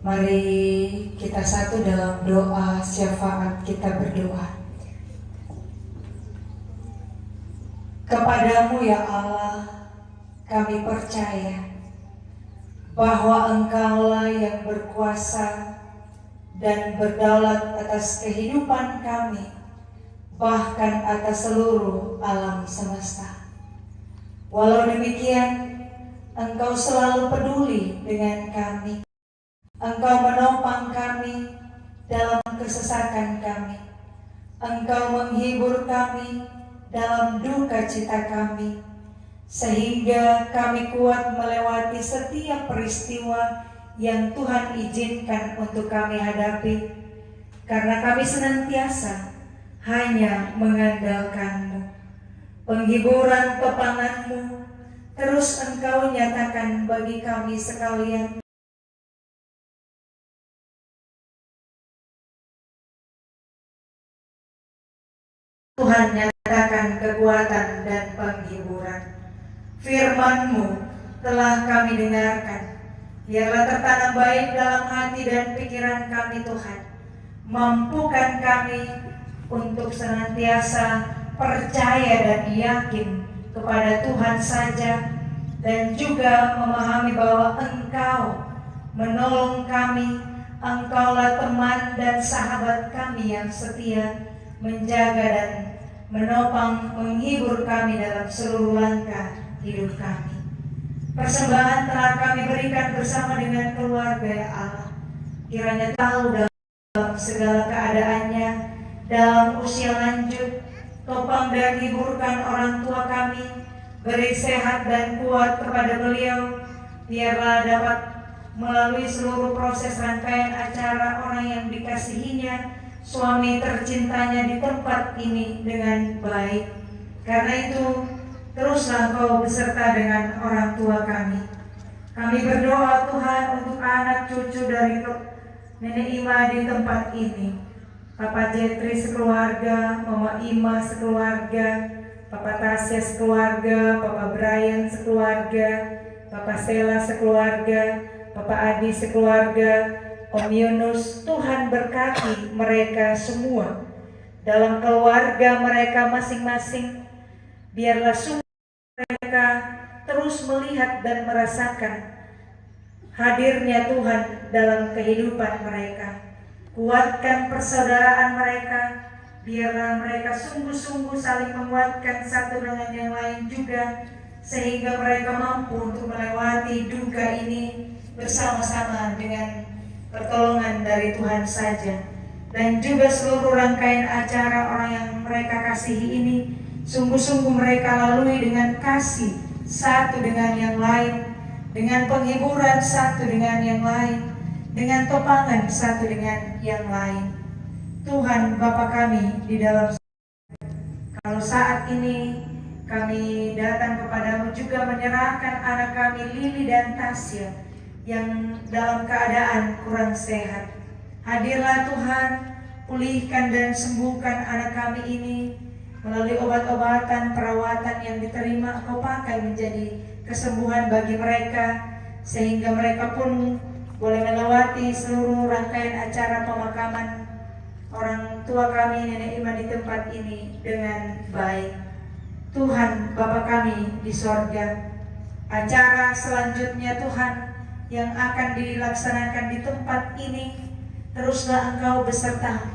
mari kita satu dalam doa syafaat. Kita berdoa. Kepadamu ya Allah, kami percaya bahwa Engkaulah yang berkuasa dan berdaulat atas kehidupan kami, bahkan atas seluruh alam semesta. Walau demikian, Engkau selalu peduli dengan kami. Engkau menopang kami dalam kesesakan kami. Engkau menghibur kami dalam duka cita kami, sehingga kami kuat melewati setiap peristiwa yang Tuhan izinkan untuk kami hadapi, karena kami senantiasa hanya mengandalkan-Mu. Penghiburan topangan-Mu terus Engkau nyatakan bagi kami sekalian. Tuhan nyatakan kekuatan dan penghiburan. Firman-Mu telah kami dengarkan. Biarlah tertanam baik dalam hati dan pikiran kami Tuhan. Mampukan kami untuk senantiasa percaya dan yakin kepada Tuhan saja, dan juga memahami bahwa Engkau menolong kami. Engkaulah teman dan sahabat kami yang setia, menjaga dan menopang, menghibur kami dalam seluruh langkah hidup kami. Persembahan telah kami berikan bersama dengan keluarga ya Allah. Kiranya tahu dalam segala keadaannya, dalam usia lanjut, topang dan hiburkan orang tua kami, beri sehat dan kuat kepada beliau, biarlah dapat melalui seluruh proses rangkaian acara orang yang dikasihinya, suami tercintanya di tempat ini dengan baik. Karena itu, teruslah Engkau beserta dengan orang tua kami. Kami berdoa Tuhan untuk anak cucu dari Nenek Ima di tempat ini. Papa Jetri sekeluarga, Mama Ima sekeluarga, Papa Tasya sekeluarga, Papa Brian sekeluarga, Papa Stella sekeluarga, Papa Adi sekeluarga, Om Yunus. Tuhan berkati mereka semua dalam keluarga mereka masing-masing. Biarlah sungguh mereka terus melihat dan merasakan hadirnya Tuhan dalam kehidupan mereka. Kuatkan persaudaraan mereka, biarlah mereka sungguh-sungguh saling menguatkan satu dengan yang lain juga, sehingga mereka mampu untuk melewati duka ini bersama-sama dengan pertolongan dari Tuhan saja. Dan juga seluruh rangkaian acara orang yang mereka kasihi ini, sungguh-sungguh mereka lalui dengan kasih satu dengan yang lain, dengan penghiburan satu dengan yang lain, dengan topangan satu dengan yang lain. Tuhan Bapa kami di dalam surga, kalau saat ini kami datang kepadamu juga menyerahkan anak kami Lili dan Tasya yang dalam keadaan kurang sehat. Hadirlah Tuhan, pulihkan dan sembuhkan anak kami ini melalui obat-obatan, perawatan yang diterima Kau pakai menjadi kesembuhan bagi mereka, sehingga mereka pun boleh melewati seluruh rangkaian acara pemakaman orang tua kami Nenek Ima di tempat ini dengan baik. Tuhan Bapa kami di sorga, acara selanjutnya Tuhan yang akan dilaksanakan di tempat ini, teruslah Engkau beserta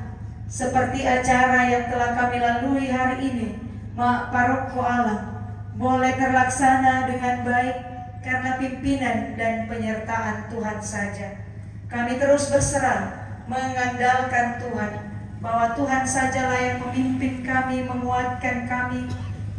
seperti acara yang telah kami lalui hari ini. Mak Paroko Alam boleh terlaksana dengan baik karena pimpinan dan penyertaan Tuhan saja. Kami terus berserah mengandalkan Tuhan, bahwa Tuhan sajalah yang memimpin kami, menguatkan kami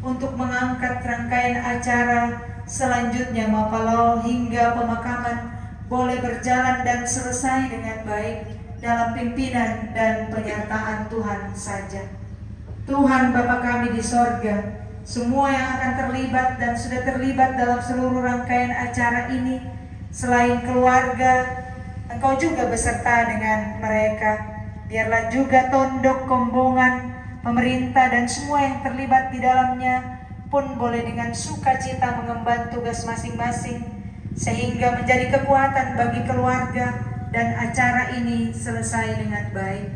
untuk mengangkat rangkaian acara selanjutnya, Mapalau hingga pemakaman boleh berjalan dan selesai dengan baik dalam pimpinan dan penyertaan Tuhan saja. Tuhan Bapa kami di sorga, semua yang akan terlibat dan sudah terlibat dalam seluruh rangkaian acara ini, selain keluarga, Engkau juga beserta dengan mereka. Biarlah juga Tondok Kombongan, pemerintah dan semua yang terlibat di dalamnya pun boleh dengan sukacita mengemban tugas masing-masing sehingga menjadi kekuatan bagi keluarga dan acara ini selesai dengan baik.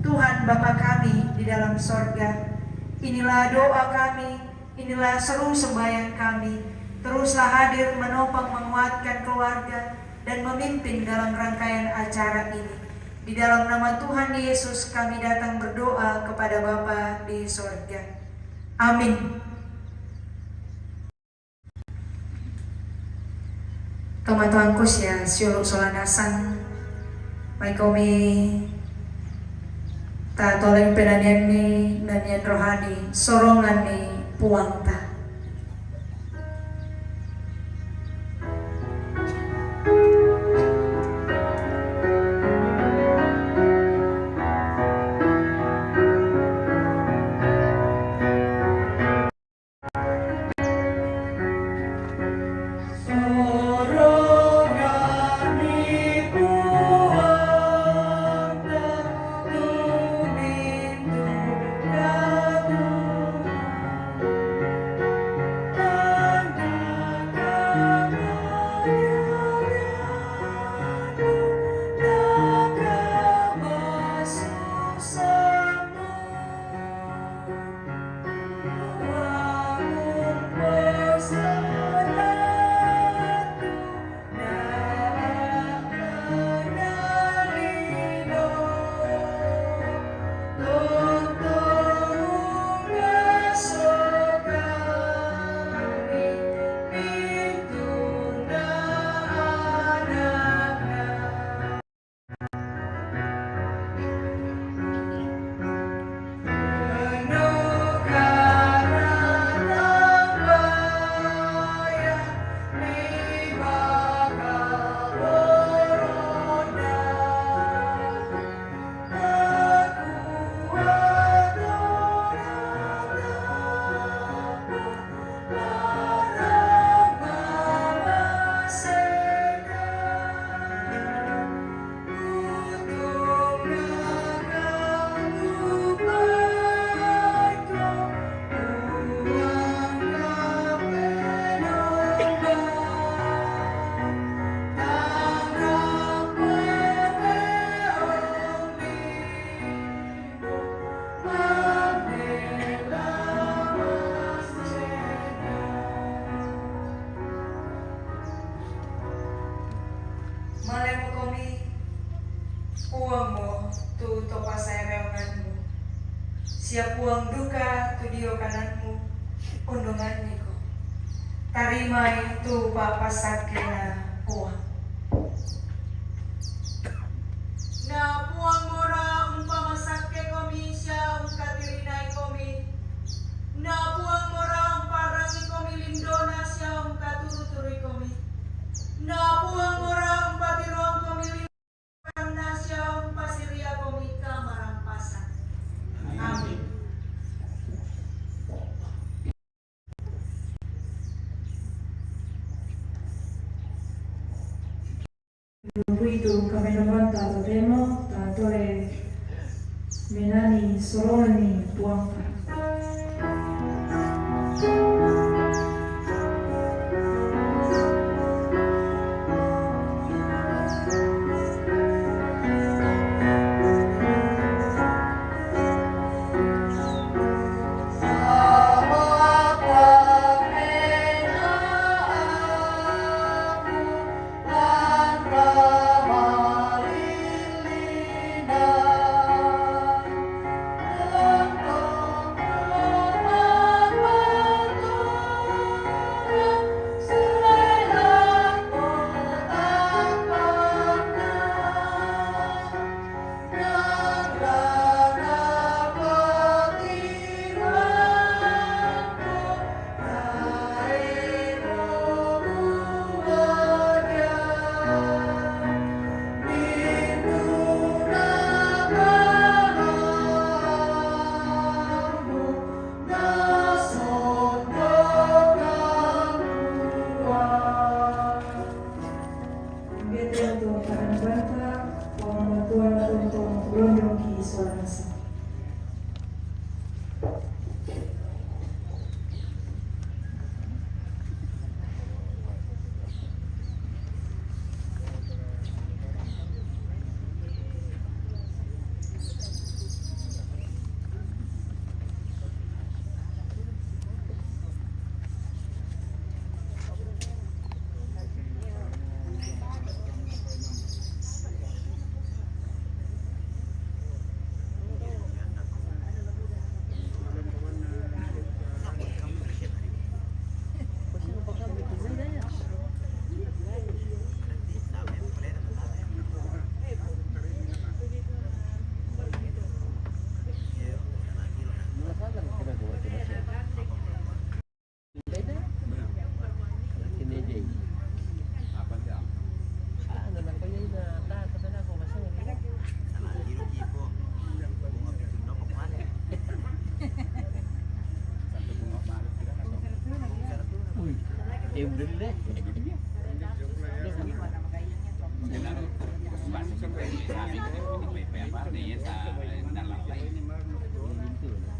Tuhan Bapa kami di dalam sorga, inilah doa kami, inilah seru sembahyang kami. Teruslah hadir menopang menguatkan keluarga dan memimpin dalam rangkaian acara ini. Di dalam nama Tuhan Yesus kami datang berdoa kepada Bapa di sorga. Amin. Tuhan kusya siuluk solanasan may kami tatoleng penanian ni nanian rohani sorongan ni puang ta. Uangmu tu topa sayareonganmu, siap uang duka tu dio kananmu, undungan niko. Tarima itu bapa sakina uang. Na puang mora umpama sakke komi siya ungkatirinay komi. Na puang mora umparangi komi lindona siya ungkaturuturi komi. Na puang mora umpatiruang komi Nasya pasiria komika marampasan. Amin.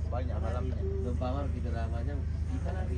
Banyak malamnya. Bawah kita namanya kita lagi.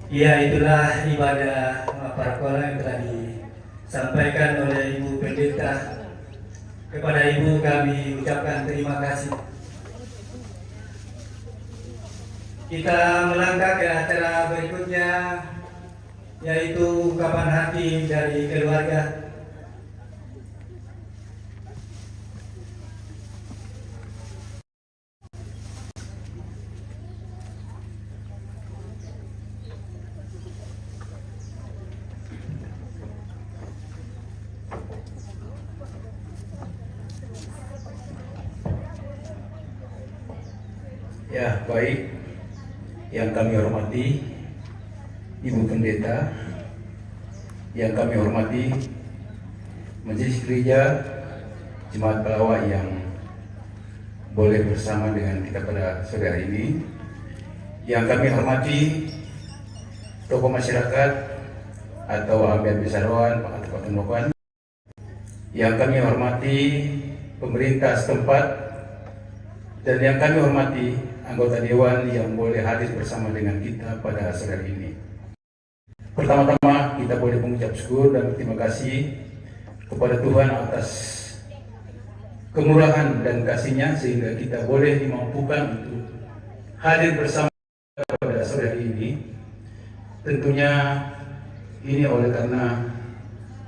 Ya, itulah ibadah Maparkola yang telah disampaikan oleh Ibu Pendeta. Kepada Ibu kami ucapkan terima kasih. Kita melangkah ke acara berikutnya, yaitu ungkapan hati dari keluarga. Ya, baik. Yang kami hormati Ibu Pendeta, yang kami hormati Majelis Gereja Jemaat Pelawak yang boleh bersama dengan kita pada sore hari ini, yang kami hormati tokoh masyarakat atau Ambian Besarwan, Pak Kabupaten Lokan, yang kami hormati pemerintah setempat, dan yang kami hormati anggota Dewan yang boleh hadir bersama dengan kita pada sore hari ini. Pertama-tama kita boleh mengucap syukur dan terima kasih kepada Tuhan atas kemurahan dan kasih-Nya sehingga kita boleh dimampukan untuk hadir bersama pada sore hari ini. Tentunya ini oleh karena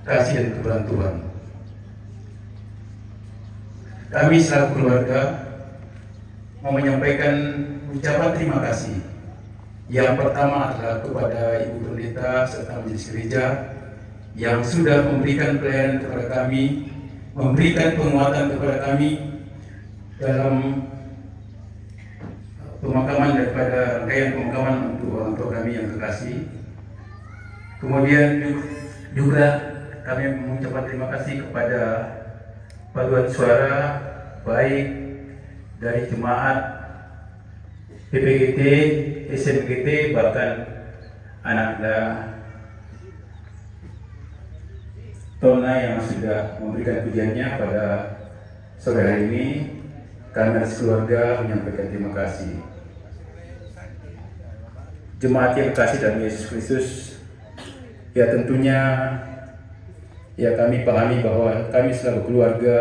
kasih dan kemurahan Tuhan. Kami selaku keluarga mau menyampaikan ucapan terima kasih. Yang pertama adalah kepada Ibu Pendeta serta Majelis Gereja yang sudah memberikan pelayanan kepada kami, memberikan penguatan kepada kami dalam pemakaman daripada rangkaian pemakaman untuk orang tua kami yang terkasih. Kemudian juga kami mengucapkan terima kasih kepada paduan suara baik dari jemaat PPGT, SMGT, bahkan anak Tona yang sudah memberikan pujiannya pada sore hari ini. Kami atas keluarga menyampaikan terima kasih. Jemaat yang kasih dalam Yesus Kristus, ya tentunya ya kami pahami bahwa kami selalu keluarga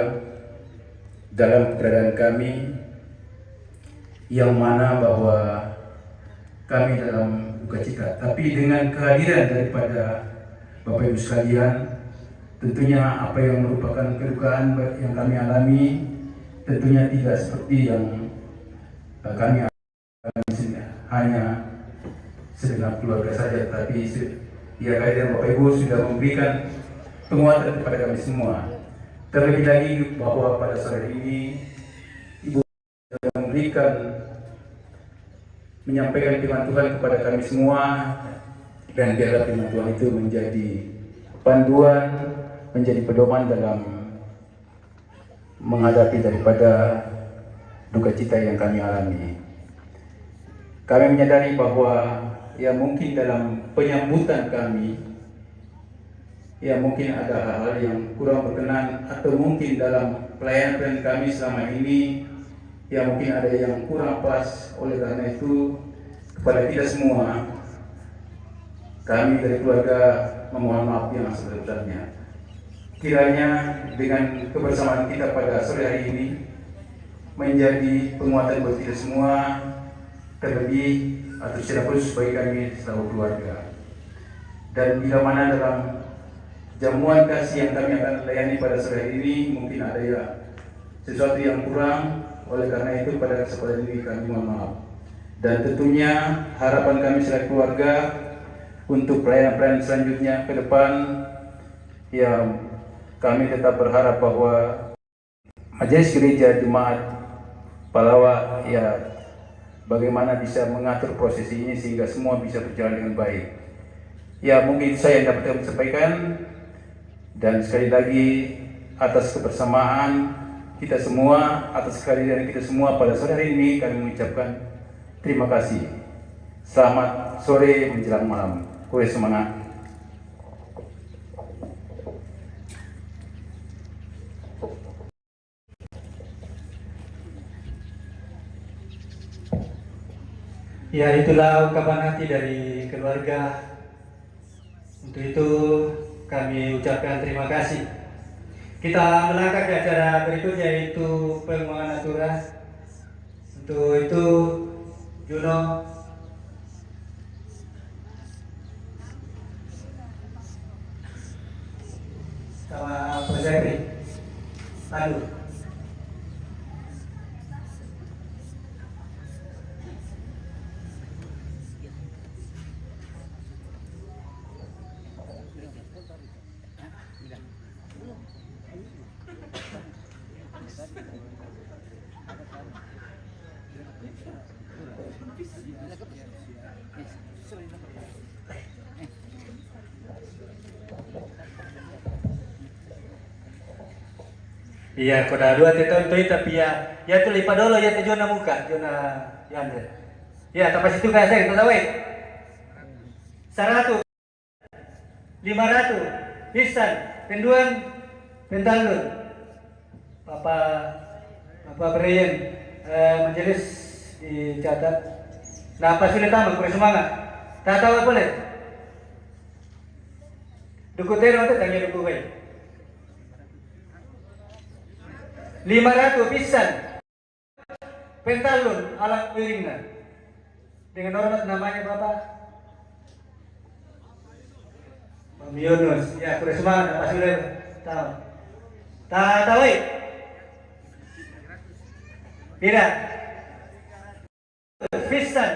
dalam keberadaan kami, yang mana bahwa kami dalam duka cita. Tapi dengan kehadiran daripada Bapak Ibu sekalian, tentunya apa yang merupakan kedukaan yang kami alami tentunya tidak seperti yang kami alami hanya segenap keluarga saja, tapi ya kehadiran Bapak Ibu sudah memberikan penguatan kepada kami semua. Terlebih lagi bahwa pada sore ini Ibu sudah menyampaikan firman Tuhan kepada kami semua, dan biarlah firman Tuhan itu menjadi panduan, menjadi pedoman dalam menghadapi daripada duka cita yang kami alami. Kami menyadari bahwa ya mungkin dalam penyambutan kami, ya mungkin ada hal-hal yang kurang berkenan, atau mungkin dalam pelayanan kami selama ini, ya mungkin ada yang kurang pas. Oleh karena itu, kepada kita semua, kami dari keluarga memohon maaf yang sebesar-besarnya. Kiranya dengan kebersamaan kita pada sore hari ini menjadi penguatan buat kita semua, terlebih atau secara khusus bagi kami selalu keluarga. Dan bila mana dalam jamuan kasih yang kami akan layani pada sore hari ini mungkin ada ya sesuatu yang kurang, oleh karena itu pada kesempatan ini kami mohon maaf. Dan tentunya harapan kami selaku keluarga untuk pelayanan-pelayanan selanjutnya ke depan, ya kami tetap berharap bahwa Majelis Gereja Jemaat Palawa ya bagaimana bisa mengatur prosesi ini sehingga semua bisa berjalan dengan baik. Ya mungkin saya yang dapat kami sampaikan, dan sekali lagi atas kebersamaan kita semua, atas kehadiran kita semua pada sore hari ini kami mengucapkan terima kasih. Selamat sore menjelang malam. Kue semangat. Ya, itulah ungkapan hati dari keluarga. Untuk itu kami ucapkan terima kasih. Kita melangkah ke acara berikutnya, yaitu pengembangan natura. Untuk itu Juno sama Pak Zakri lalu. Iya, koda dua teton tapi ya tu lipat dulu ya tujuan muka, tujuan yonder. Ya, tapi situ kayak saya kita tahu. 100, 500, pisan, penduan, pentalun. Papa Brian, majelis dicatat. Nah, apa sulit tamat, kurang semangat. Tak tahu apa boleh. Dukutero itu tanya duku baik. 500 pisan pentalun alat piringnya dengan hormat namanya Bapak Bang Yunus. Ya, kurang semangat, apa sudah tahu? Tak tahu. Tidak. Pisan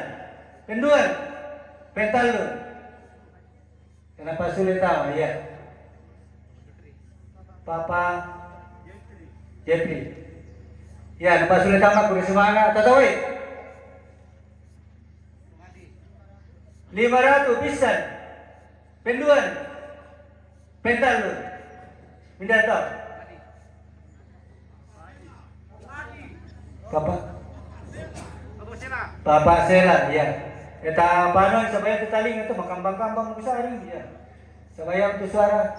penduan pentalun. Kenapa sulit tahu? Ya, Papa Jeffrey. Ya, nampak sulit tamat, kurang semangat. Tatawai 500 pisan penduan pentalun. Minta tahu Papa Sela, ya. Eta panon sabaya tetaling itu makambang-kambang besar ya. Sabaya untuk suara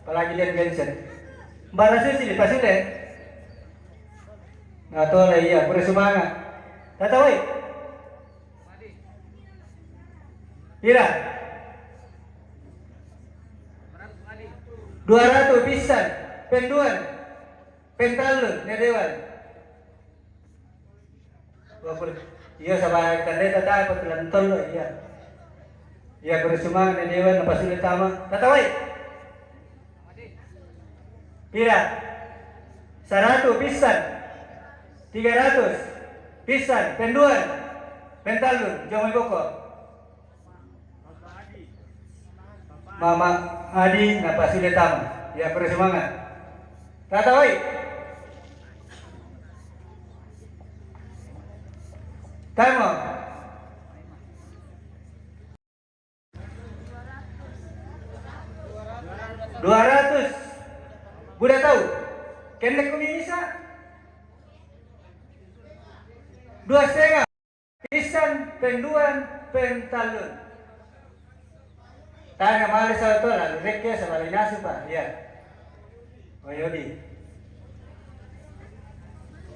apalagi lihat genset. Balasnya sih pas udah. Nggak tahu lah iya, boleh semangat. Tata woi. Ira. 200 pisan, penduan, pentalun, nedewan. 20. Iya sama tanda tata apa telantol lo iya. Iya bersama nedewan apa sulit tama. Tata woi. Ira. 100 pisan. 300 pisan, penduan, pentalun, jomai boko. Mama Adi napa sudah tamu? Ya bersemangat. Tata woi. Tamu. 200. Budak tahu? Kendek kumi bisa? 2,5. Pisan, penduan, pentalun. Tanya malis satu lah, reknya sama nasi pak, ya. Oh yodi.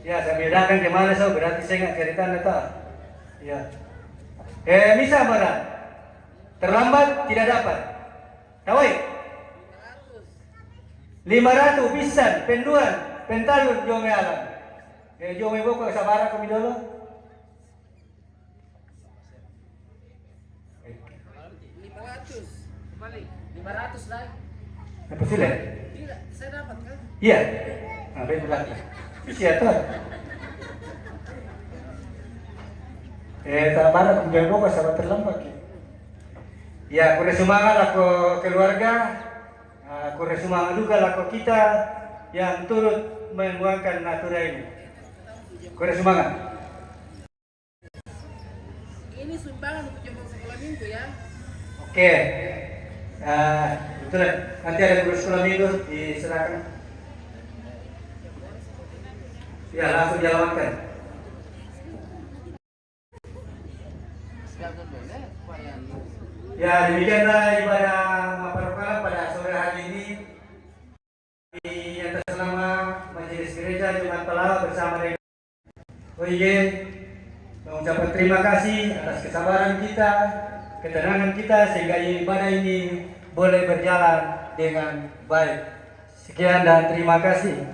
Ya, saya bedakan ke malis so berarti saya nggak cerita neta. Ya. Misa mana? Terlambat tidak dapat. Tawai. 500 pisan, penduan, pentalun jome alam. Jome boko sabara kami dulu. 500 lah. Apa sudah? Tidak, saya dapat kan? Iya. Apa itu lagi? Siapa? Tamara kemudian kok sama terlambat ya. Ya, aku semangat aku keluarga, aku semangat juga aku kita yang turut menguangkan natura ini. Aku semangat. Ini sumbangan untuk jempol sekolah minggu ya. Oke. Betul. Nanti ada guru sekolah minggu diserahkan. Ya, langsung jalankan. Ya, demikianlah ibadah Maparokalam pada sore hari ini di atas nama Majelis Gereja Jumat Palau bersama dengan OIG mengucapkan terima kasih atas kesabaran kita, ketenangan kita sehingga ibadah ini boleh berjalan dengan baik. Sekian dan terima kasih.